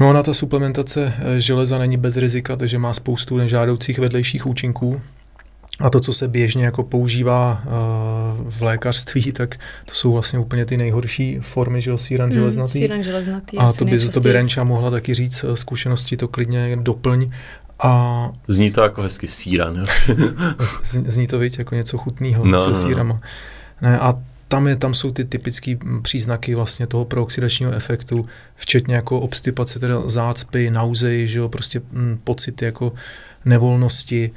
No, ona ta suplementace železa není bez rizika, takže má spoustu nežádoucích vedlejších účinků. A to, co se běžně jako používá v lékařství, tak to jsou vlastně úplně ty nejhorší formy, že jo, síran železnatý. Síran železnatý. A to by Renča mohla taky říct, zkušenosti to klidně doplň. A zní to jako hezky síran. Zní to, viď, jako něco chutného se sírama. Ne, a tam jsou ty typické příznaky vlastně toho prooxidačního efektu, včetně jako obstipace, teda zácpy, nauzej, že jo, prostě pocity jako nevolnosti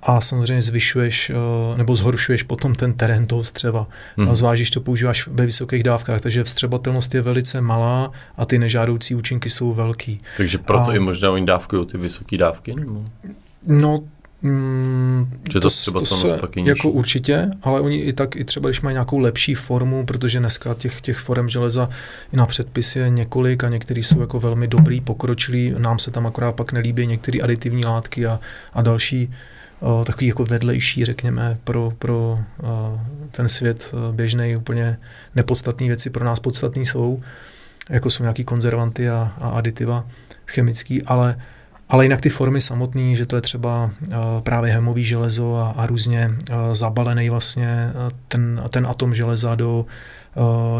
a samozřejmě zvyšuješ nebo zhoršuješ potom ten terén toho střeva. A zvlášť, když to používáš ve vysokých dávkách, takže vstřebatelnost je velice malá a ty nežádoucí účinky jsou velký. Takže proto i možná oni dávkují ty vysoké dávky? Nebo? No, že to se jako určitě, ale oni i třeba, když mají nějakou lepší formu, protože dneska těch forem železa i na předpis je několik a některý jsou jako velmi dobrý, pokročilý, nám se tam akorát pak nelíbí některé aditivní látky a další takový jako vedlejší, řekněme, pro ten svět běžnej úplně nepodstatné věci pro nás podstatný jsou, jako jsou nějaký konzervanty a aditiva chemický, ale jinak ty formy samotný, že to je třeba právě hemový železo a různě zabalený vlastně ten atom železa do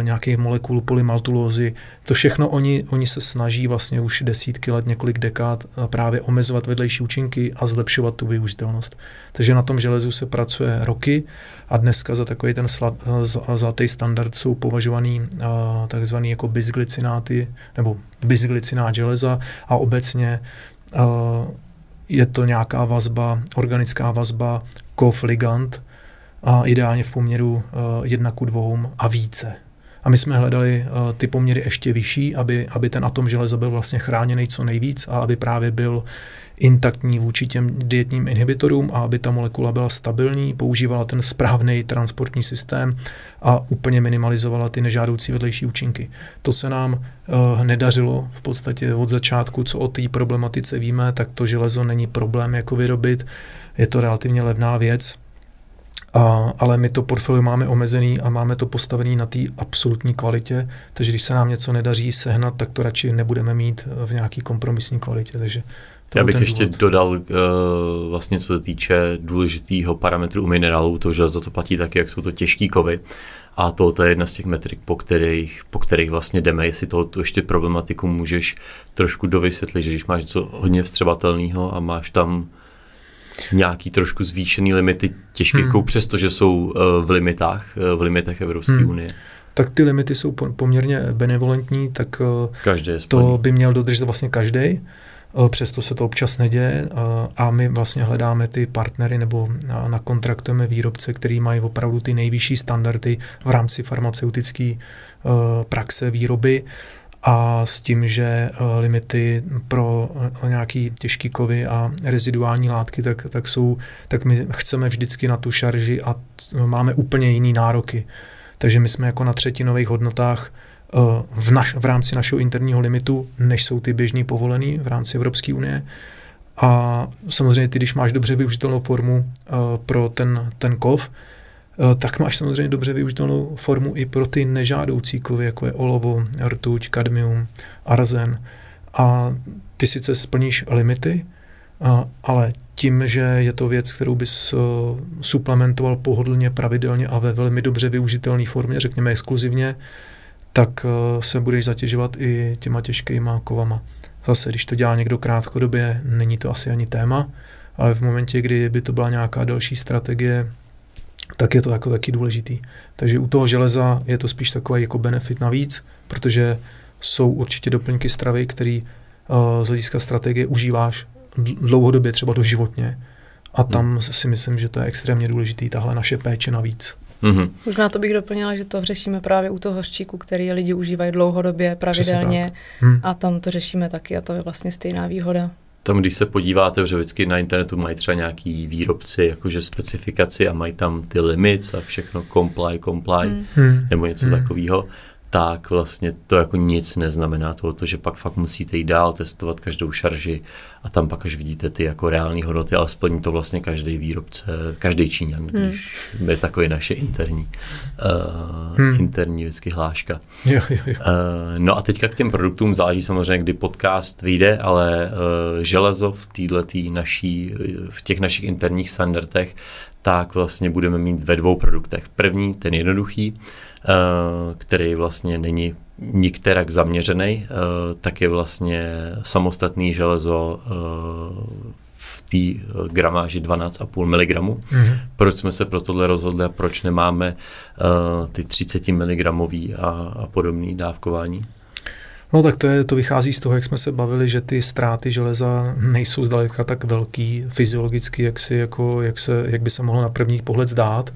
nějakých molekul polymaltulózy. To všechno oni se snaží vlastně už desítky let, několik dekád právě omezovat vedlejší účinky a zlepšovat tu využitelnost. Takže na tom železu se pracuje roky a dneska za takový ten zlatý standard jsou považovaný takzvaný jako bisglicináty nebo bisglicinát železa a obecně je to nějaká vazba, organická vazba kov-ligand a ideálně v poměru 1:2 a více. A my jsme hledali ty poměry ještě vyšší, aby ten atom železa byl vlastně chráněný co nejvíc a aby právě byl intaktní vůči těm dietním inhibitorům a aby ta molekula byla stabilní, používala ten správný transportní systém a úplně minimalizovala ty nežádoucí vedlejší účinky. To se nám nedařilo v podstatě od začátku, co o té problematice víme, tak to železo není problém jako vyrobit, je to relativně levná věc, ale my to portfolio máme omezený a máme to postavený na té absolutní kvalitě, takže když se nám něco nedaří sehnat, tak to radši nebudeme mít v nějaký kompromisní kvalitě, takže já bych ještě dodal vlastně, co se týče důležitého parametru u minerálů, to železo to platí taky, jak jsou to těžký kovy. A to je jedna z těch metrik, po kterých vlastně jdeme, jestli tu ještě problematiku můžeš trošku dovysvětlit, že když máš něco hodně vstřebatelného a máš tam nějaký trošku zvýšený limity těžkých kovů, přestože jsou v limitech Evropské unie. Tak ty limity jsou poměrně benevolentní, tak to by měl dodržet vlastně každý. Přesto se to občas neděje a my vlastně hledáme ty partnery nebo nakontraktujeme výrobce, který mají opravdu ty nejvyšší standardy v rámci farmaceutické praxe výroby a s tím, že limity pro nějaký těžký kovy a reziduální látky, tak my chceme vždycky na tu šarži a máme úplně jiný nároky. Takže my jsme jako na třetinových hodnotách v rámci našeho interního limitu, než jsou ty běžný povolený v rámci Evropské unie. A samozřejmě ty, když máš dobře využitelnou formu pro ten kov, tak máš samozřejmě dobře využitelnou formu i pro ty nežádoucí kovy, jako je olovo, rtuť, kadmium, arzen. A ty sice splníš limity, ale tím, že je to věc, kterou bys suplementoval pohodlně, pravidelně a ve velmi dobře využitelné formě, řekněme exkluzivně, tak se budeš zatěžovat i těma těžkýma kovama. Zase, když to dělá někdo krátkodobě, není to asi ani téma, ale v momentě, kdy by to byla nějaká další strategie, tak je to jako taky důležitý. Takže u toho železa je to spíš takový jako benefit navíc, protože jsou určitě doplňky stravy, který z hlediska strategie užíváš dlouhodobě, třeba doživotně. A tam si myslím, že to je extrémně důležitý, tahle naše péče navíc. Možná to bych doplnila, že to řešíme právě u toho hořčíku, který lidi užívají dlouhodobě, pravidelně a tam to řešíme taky a to je vlastně stejná výhoda. Tam, když se podíváte, že vždycky na internetu mají třeba nějaký výrobci, jakože specifikaci a mají tam ty limits a všechno comply, nebo něco takového, tak vlastně to jako nic neznamená to, že pak fakt musíte jít dál, testovat každou šarži a tam pak až vidíte ty jako reální hodnoty, ale splní to vlastně každý výrobce, každý Číňan, když je takový naše interní vždycky hláška. Jo. No a teďka k těm produktům záleží samozřejmě, kdy podcast vyjde, ale železo v těch našich interních standardech, tak vlastně budeme mít ve 2 produktech. První, ten jednoduchý, který vlastně není nikterak zaměřený, tak je vlastně samostatný železo v té gramáži 12,5 mg. Proč jsme se pro tohle rozhodli a proč nemáme ty 30 mg a podobné dávkování? No tak to vychází z toho, jak jsme se bavili, že ty ztráty železa nejsou zdaleka tak velký fyziologicky, jak by se mohlo na první pohled zdát.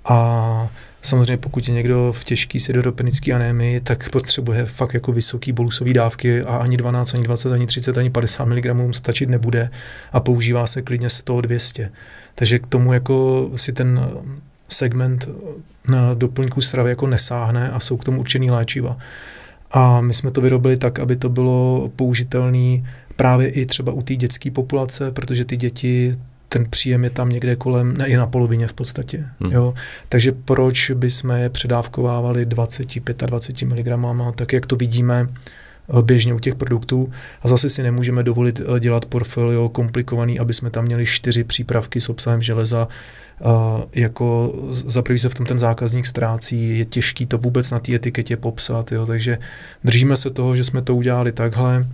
A samozřejmě pokud je někdo v těžký sideropenický anémii, tak potřebuje fakt jako vysoký bolusový dávky a ani 12, ani 20, ani 30, ani 50 mg stačit nebude a používá se klidně 100, 200. Takže k tomu jako si ten segment na doplňku stravy jako nesáhne a jsou k tomu určený léčiva. A my jsme to vyrobili tak, aby to bylo použitelné právě i třeba u té dětské populace, protože ty děti, ten příjem je tam někde kolem, ne i na polovině v podstatě. Jo? Takže proč bychom je předávkovávali 20-25 mg, tak jak to vidíme běžně u těch produktů. A zase si nemůžeme dovolit dělat portfolio komplikovaný, aby jsme tam měli 4 přípravky s obsahem železa. Jako za prvý se v tom ten zákazník ztrácí, je těžký to vůbec na té etiketě popsat, jo? Takže držíme se toho, že jsme to udělali takhle,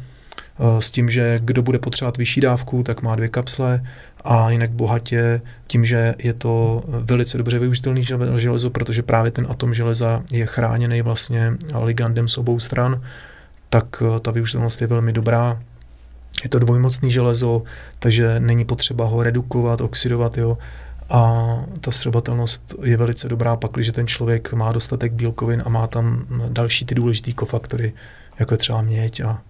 s tím, že kdo bude potřebovat vyšší dávku, tak má 2 kapsle a jinak bohatě tím, že je to velice dobře využitelný železo, protože právě ten atom železa je chráněný vlastně ligandem z obou stran, tak ta využitelnost je velmi dobrá. Je to dvojmocný železo, takže není potřeba ho redukovat, oxidovat, jo. A ta střebatelnost je velice dobrá, pakliže ten člověk má dostatek bílkovin a má tam další ty důležitý kofaktory, jako je třeba měď a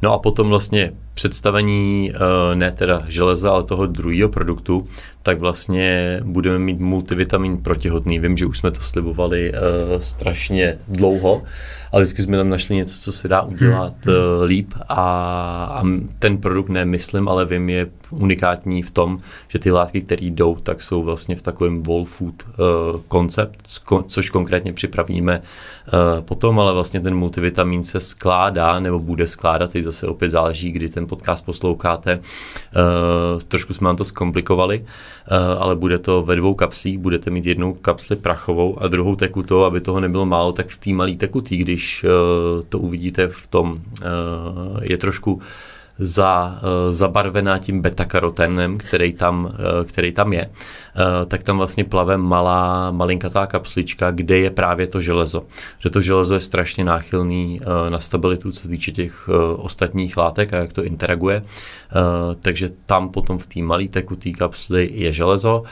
No a potom vlastně představení ne teda železa, ale toho druhého produktu, tak vlastně budeme mít multivitamin protihotný. Vím, že už jsme to slibovali strašně dlouho, ale vždycky jsme tam našli něco, co se dá udělat líp a ten produkt nemyslím, ale vím, je unikátní v tom, že ty látky, které jdou, tak jsou vlastně v takovém whole food koncept, což konkrétně připravíme potom, ale vlastně ten multivitamin se skládá nebo bude skládat, teď zase opět záleží, kdy ten podcast posloucháte. Trošku jsme vám to zkomplikovali, ale bude to ve 2 kapslích, budete mít 1 kapsli prachovou a druhou tekutou, aby toho nebylo málo, tak v té malé tekutý, když to uvidíte v tom, je trošku zabarvená tím beta-karoténem, který tam je, tak tam vlastně plave malinkatá kapslička, kde je právě to železo. Že to železo je strašně náchylný na stabilitu, co se týče těch ostatních látek a jak to interaguje. Takže tam potom v té malé tekutý kapsli je železo,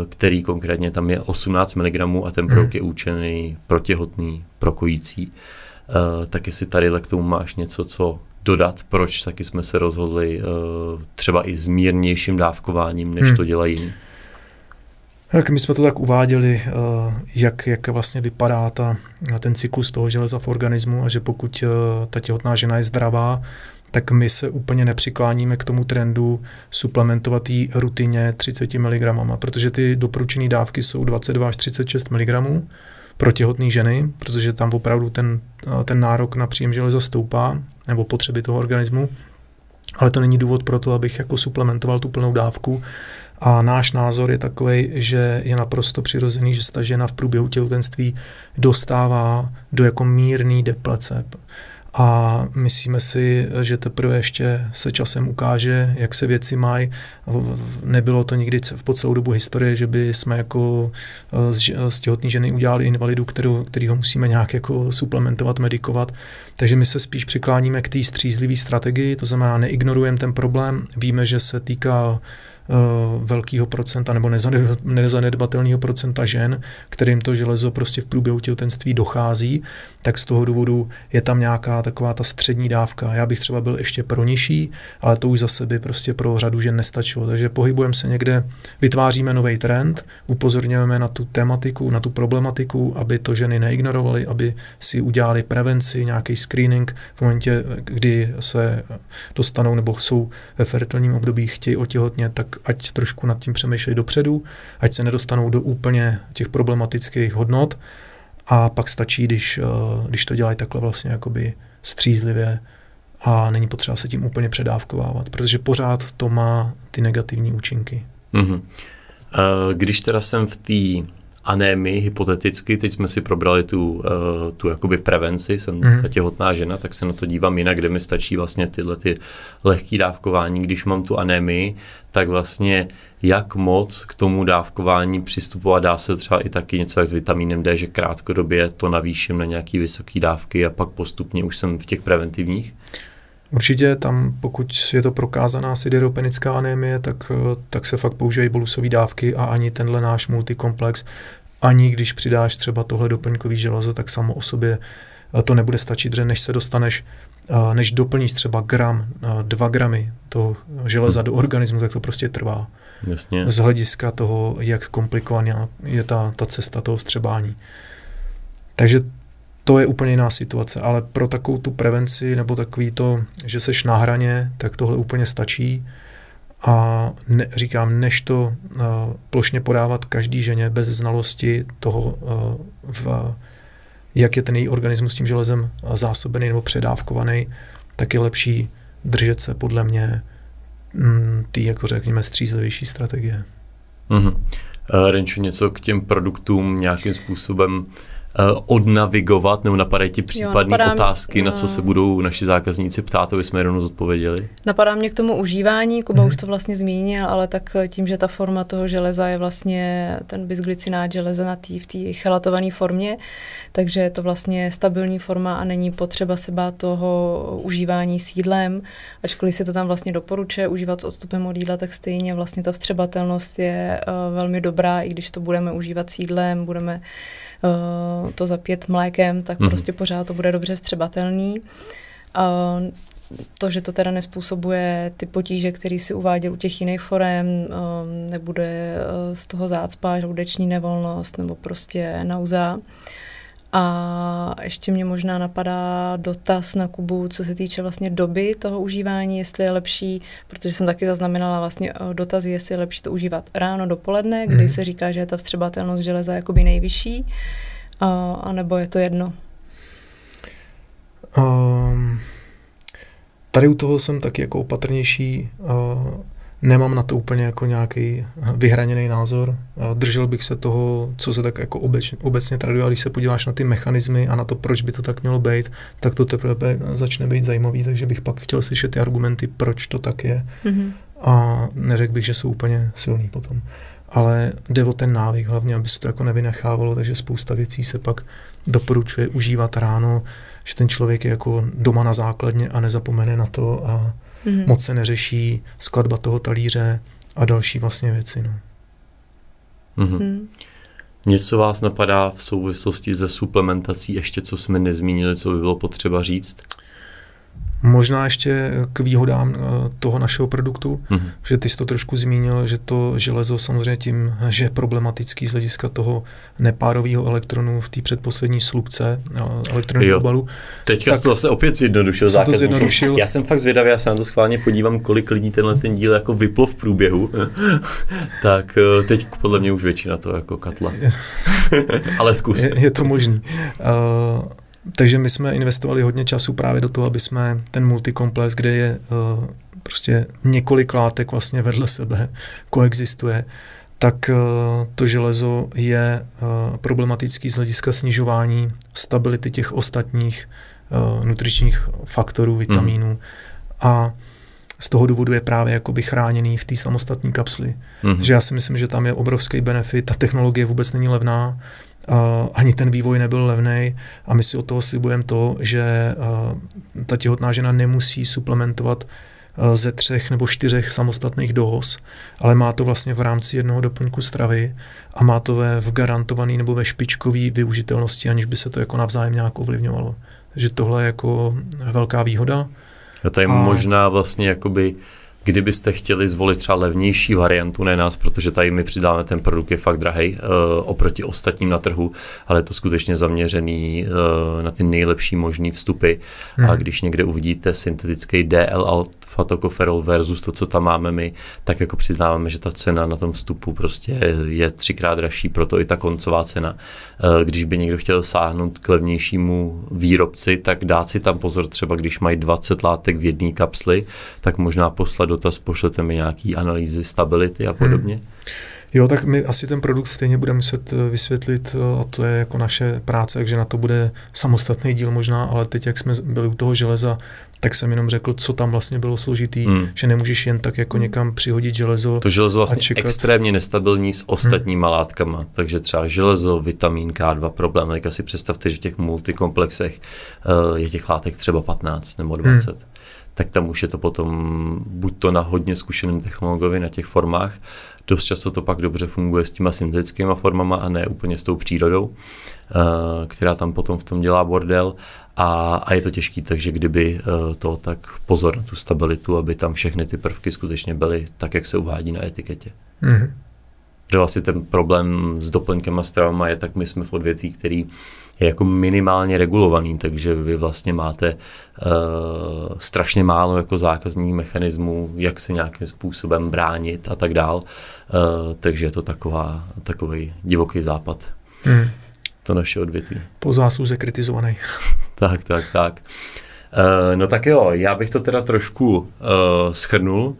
který konkrétně tam je 18 mg a ten produkt je určený protihotný, prokojící. Tak jestli tady k tomu máš něco, co dodat, proč taky jsme se rozhodli třeba i s mírnějším dávkováním, než to dělají jiní. Tak my jsme to tak uváděli, jak vlastně vypadá ten cyklus toho železa v organismu a že pokud ta těhotná žena je zdravá, tak my se úplně nepřikláníme k tomu trendu suplementovat jí rutině 30 mg, protože ty doporučené dávky jsou 22 až 36 mg pro těhotné ženy, protože tam opravdu ten nárok na příjem železa stoupá, nebo potřeby toho organismu, ale to není důvod pro to, abych jako suplementoval tu plnou dávku. A náš názor je takový, že je naprosto přirozený, že se ta žena v průběhu těhotenství dostává do jako mírný deplece. A myslíme si, že teprve ještě se časem ukáže, jak se věci mají. Nebylo to nikdy po celou dobu historie, že by jsme jako z těhotné ženy udělali invalidu, kterýho musíme nějak jako suplementovat, medikovat. Takže my se spíš přikláníme k té střízlivé strategii, to znamená neignorujeme ten problém. Víme, že se týká velkého procenta nebo nezanedbatelného procenta žen, kterým to železo prostě v průběhu těhotenství dochází, tak z toho důvodu je tam nějaká taková ta střední dávka. Já bych třeba byl ještě pro nižší, ale to už zase by prostě pro řadu žen nestačilo. Takže pohybujeme se někde, vytváříme nový trend, upozorňujeme na tu tematiku, na tu problematiku, aby to ženy neignorovaly, aby si udělali prevenci, nějaký screening v momentě, kdy se dostanou nebo jsou ve fertilním období, chtějí otěhotnět, tak ať trošku nad tím přemýšlejí dopředu, ať se nedostanou do úplně těch problematických hodnot a pak stačí, když to dělají takhle vlastně jakoby střízlivě a není potřeba se tím úplně předávkovávat, protože pořád to má ty negativní účinky. Mm-hmm. Když teda jsem v té anémii, hypoteticky, teď jsme si probrali tu jakoby prevenci, jsem ta těhotná žena, tak se na to dívám jinak, kde mi stačí vlastně tyhle ty lehké dávkování. Když mám tu anémii, tak vlastně jak moc k tomu dávkování přistupovat, dá se třeba i taky něco jak s vitamínem D, že krátkodobě to navýším na nějaký vysoké dávky a pak postupně už jsem v těch preventivních? Určitě tam, pokud je to prokázaná sideropenická anémie, tak se fakt používají bolusové dávky a ani tenhle náš multikomplex, ani když přidáš třeba tohle doplňkový železo, tak samo o sobě to nebude stačit, že než doplníš třeba 2 gramy toho železa do organismu, tak to prostě trvá. Jasně. Z hlediska toho, jak komplikovaná je ta cesta toho vstřebání. Takže to je úplně jiná situace, ale pro takovou tu prevenci nebo takový to, že seš na hraně, tak tohle úplně stačí. A říkám, než to plošně podávat každý ženě bez znalosti toho, jak je ten její organismus tím železem zásobený nebo předávkovaný, tak je lepší držet se podle mě ty, jako řekněme, střízlivější strategie. Mm-hmm. Renčo, něco k těm produktům nějakým způsobem odnavigovat, nebo napadají ti případné otázky, na co se budou naši zákazníci ptát, aby jsme je rovnou zodpověděli? Napadá mě k tomu užívání, Kuba už to vlastně zmínil, ale tak tím, že ta forma toho železa je vlastně ten bisglycinát železa v té chelatované formě, takže je to vlastně stabilní forma a není potřeba se bát toho užívání s jídlem, ačkoliv se to tam vlastně doporučuje užívat s odstupem od jídla, tak stejně vlastně ta vstřebatelnost je velmi dobrá, i když to budeme užívat s jídlem, budeme to zapít mlékem, tak prostě pořád to bude dobře vstřebatelný. To, že to teda nespůsobuje ty potíže, které si uváděl u těch jiných forem, nebude z toho zácpa, žaludeční nevolnost nebo prostě nauza. A ještě mě možná napadá dotaz na Kubu, co se týče vlastně doby toho užívání, jestli je lepší, protože jsem taky zaznamenala vlastně dotazy, jestli je lepší to užívat ráno, dopoledne, kdy se říká, že je ta vstřebatelnost železa jakoby nejvyšší, anebo je to jedno? Tady u toho jsem taky jako opatrnější. Nemám na to úplně jako nějaký vyhraněný názor. Držel bych se toho, co se tak jako obecně traduje, když se podíváš na ty mechanismy a na to, proč by to tak mělo být, tak to teprve začne být zajímavý, takže bych pak chtěl slyšet ty argumenty, proč to tak je. A neřekl bych, že jsou úplně silný potom. Ale jde o ten návyk, hlavně, aby se to jako nevynechávalo, takže spousta věcí se pak doporučuje užívat ráno, že ten člověk je jako doma na základně a nezapomene na to a moc se neřeší skladba toho talíře a další vlastně věci. No. Něco vás napadá v souvislosti se suplementací ještě, co jsme nezmínili, co by bylo potřeba říct? Možná ještě k výhodám toho našeho produktu, že ty jsi to trošku zmínil, že to železo samozřejmě tím, že je problematický z hlediska toho nepárového elektronu v té předposlední slupce elektronového obalu. Teďka jsi to zase opět zjednodušil. Já jsem fakt zvědavý, já se na to schválně podívám, kolik lidí ten díl jako vyplo v průběhu. Tak teď podle mě už většina to jako katla. Ale zkus. Je to možný. Takže my jsme investovali hodně času právě do toho, aby jsme ten multikomplex, kde je prostě několik látek vlastně vedle sebe, koexistuje, tak to železo je problematický z hlediska snižování stability těch ostatních nutričních faktorů, vitamínů. A z toho důvodu je právě jakoby chráněný v té samostatné kapsli. Takže já si myslím, že tam je obrovský benefit, ta technologie vůbec není levná, ani ten vývoj nebyl levnej a my si od toho slibujeme to, že ta těhotná žena nemusí suplementovat ze 3 nebo 4 samostatných dóz, ale má to vlastně v rámci jednoho doplňku stravy a má to v garantovaný nebo ve špičkový využitelnosti, aniž by se to jako navzájem nějak ovlivňovalo. Takže tohle je jako velká výhoda. A to je možná vlastně jakoby, kdybyste chtěli zvolit třeba levnější variantu, ne nás, protože tady my přidáme, ten produkt je fakt drahej oproti ostatním na trhu, ale je to skutečně zaměřený na ty nejlepší možný vstupy. A když někde uvidíte syntetický DL-alfa-tokoferol versus to, co tam máme my, tak jako přiznáváme, že ta cena na tom vstupu prostě je 3x dražší, proto i ta koncová cena. Když by někdo chtěl sáhnout k levnějšímu výrobci, tak dát si tam pozor, třeba když mají 20 látek v jedné kapsli, tak možná poslat dotaz, pošlete mi nějaký analýzy stability a podobně. Jo, tak my asi ten produkt stejně budeme muset vysvětlit a to je jako naše práce, takže na to bude samostatný díl možná, ale teď, jak jsme byli u toho železa, tak jsem jenom řekl, co tam vlastně bylo složitý, že nemůžeš jen tak jako někam přihodit železo. To železo vlastně extrémně nestabilní s ostatníma látkama, takže třeba železo, vitamin K2 problém, tak si představte, že v těch multikomplexech je těch látek třeba 15 nebo 20. Tak tam už je to potom buď to na hodně zkušeným technologovi na těch formách, dost často to pak dobře funguje s těma syntetickýma formama a ne úplně s tou přírodou, která tam potom v tom dělá bordel a je to těžký, takže kdyby to, tak pozor na tu stabilitu, aby tam všechny ty prvky skutečně byly tak, jak se uvádí na etiketě. Že vlastně ten problém s doplňkem a stravama je, tak my jsme v odvětví, který je jako minimálně regulovaný, takže vy vlastně máte strašně málo jako zákazních mechanismů, jak se nějakým způsobem bránit a tak dál. Takže je to takový divoký západ. To naše odvětví. Po zásluze kritizovaný. Tak. No tak jo, já bych to teda trošku shrnul.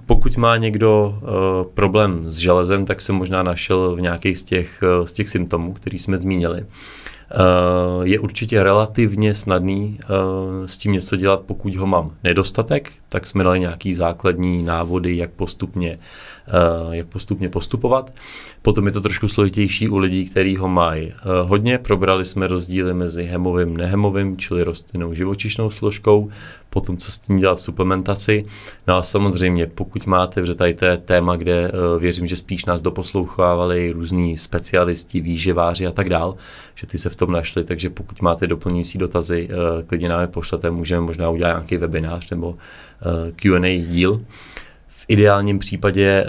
Pokud má někdo problém s železem, tak se možná našel v nějakých z těch symptomů, který jsme zmínili. Je určitě relativně snadný s tím něco dělat, pokud ho mám nedostatek, tak jsme dali nějaký základní návody, jak postupně postupovat. Potom je to trošku složitější u lidí, kteří ho mají hodně. Probrali jsme rozdíly mezi hemovým, nehemovým, čili rostlinnou, živočišnou složkou, potom co s tím dělat v suplementaci. No a samozřejmě, pokud máte, že tady to je téma, kde věřím, že spíš nás doposlouchávali různí specialisti, výživáři a tak dál, že ty se v tom našli, takže pokud máte doplňující dotazy, klidně nám je pošlete, můžeme možná udělat nějaký webinář nebo Q&A díl. V ideálním případě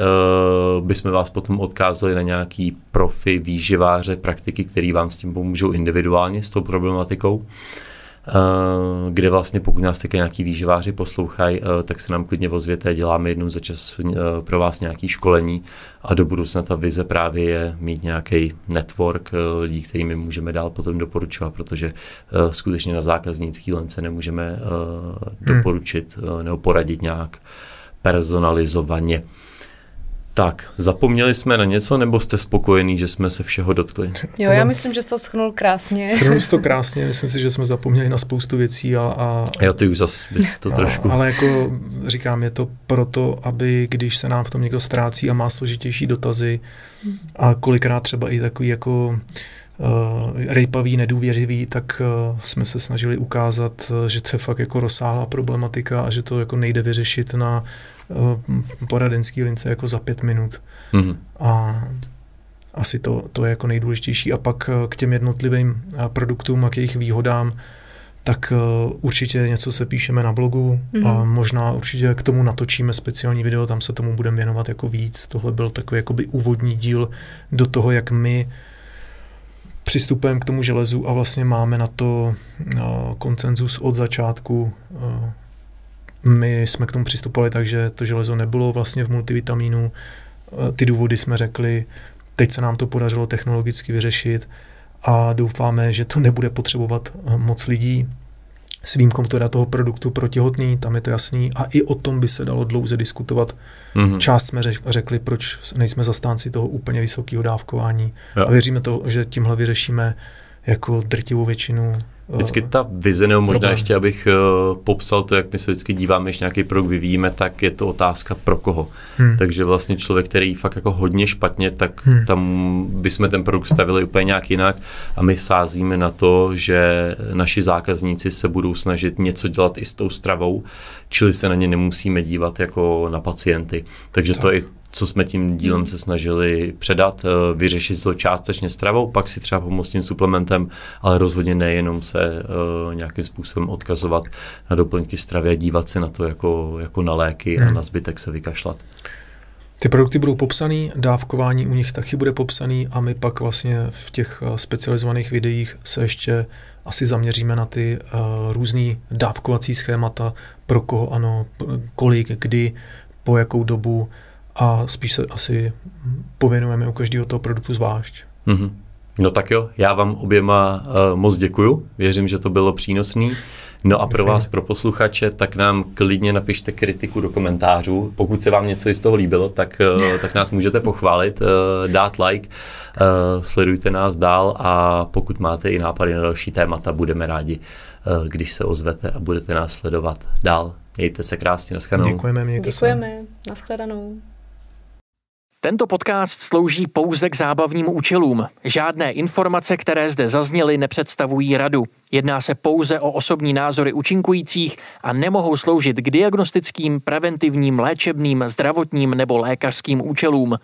bychom vás potom odkázali na nějaký profi, výživáře, praktiky, který vám s tím pomůžou individuálně s tou problematikou, kde vlastně pokud nás také nějaký výživáři poslouchají, tak se nám klidně ozvěte, děláme jednou za čas pro vás nějaké školení a do budoucna ta vize právě je mít nějaký network lidí, kterými můžeme dál potom doporučovat, protože skutečně na zákaznický lence nemůžeme doporučit nebo poradit nějak personalizovaně. Tak, zapomněli jsme na něco, nebo jste spokojení, že jsme se všeho dotkli? Jo, já myslím, že jsi to shrnul krásně. Shrnul jsi to krásně, myslím si, že jsme zapomněli na spoustu věcí. Jo, ty už zase bys to trošku... Ale jako říkám, je to proto, aby když se nám v tom někdo ztrácí a má složitější dotazy a kolikrát třeba i takový jako rejpavý, nedůvěřivý, tak jsme se snažili ukázat, že to je fakt jako rozsáhlá problematika a že to jako nejde vyřešit na poradenský lince jako za 5 minut. A asi to je jako nejdůležitější. A pak k těm jednotlivým produktům a k jejich výhodám, tak určitě něco se píšeme na blogu a možná určitě k tomu natočíme speciální video, tam se tomu budeme věnovat jako víc. Tohle byl takový jakoby úvodní díl do toho, jak my přistupujeme k tomu železu a vlastně máme na to konsenzus od začátku. My jsme k tomu přistupovali tak, že to železo nebylo vlastně v multivitamínu, ty důvody jsme řekli, teď se nám to podařilo technologicky vyřešit a doufáme, že to nebude potřebovat moc lidí. S výjimkou teda toho produktu pro těhotný, tam je to jasný a i o tom by se dalo dlouze diskutovat. Část jsme řekli, proč nejsme zastánci toho úplně vysokého dávkování. Jo. A věříme to, že tímhle vyřešíme jako drtivou většinu Vždycky ta vize, nebo možná ještě, abych popsal to, jak my se vždycky díváme, když nějaký produkt vyvíjíme, tak je to otázka pro koho. Takže vlastně člověk, který fakt jako hodně špatně, tak tam bychom ten produkt stavili úplně nějak jinak a my sázíme na to, že naši zákazníci se budou snažit něco dělat i s tou stravou, čili se na ně nemusíme dívat jako na pacienty. Takže to je co jsme tím dílem se snažili předat, vyřešit to částečně stravou, pak si třeba pomoct tím suplementem, ale rozhodně nejenom se nějakým způsobem odkazovat na doplňky stravy a dívat se na to jako na léky a na zbytek se vykašlat. Ty produkty budou popsaný, dávkování u nich taky bude popsaný a my pak vlastně v těch specializovaných videích se ještě asi zaměříme na ty různý dávkovací schémata, pro koho ano, kolik, kdy, po jakou dobu, a spíš se asi pověnujeme u každého toho produktu zvlášť. Mm-hmm. No tak jo, já vám oběma moc děkuju, věřím, že to bylo přínosný. No a pro vás, pro posluchače, tak nám klidně napište kritiku do komentářů. Pokud se vám něco z toho líbilo, tak nás můžete pochválit, dát like, sledujte nás dál a pokud máte i nápady na další témata, budeme rádi, když se ozvete a budete nás sledovat dál. Mějte se krásně, nashledanou. Děkujeme, nashledanou. Tento podcast slouží pouze k zábavním účelům. Žádné informace, které zde zazněly, nepředstavují radu. Jedná se pouze o osobní názory účinkujících a nemohou sloužit k diagnostickým, preventivním, léčebným, zdravotním nebo lékařským účelům.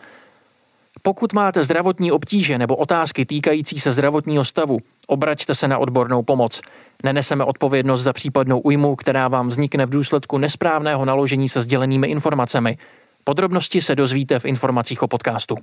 Pokud máte zdravotní obtíže nebo otázky týkající se zdravotního stavu, obraťte se na odbornou pomoc. Neneseme odpovědnost za případnou újmu, která vám vznikne v důsledku nesprávného naložení se sdělenými informacemi. Podrobnosti se dozvíte v informacích o podcastu.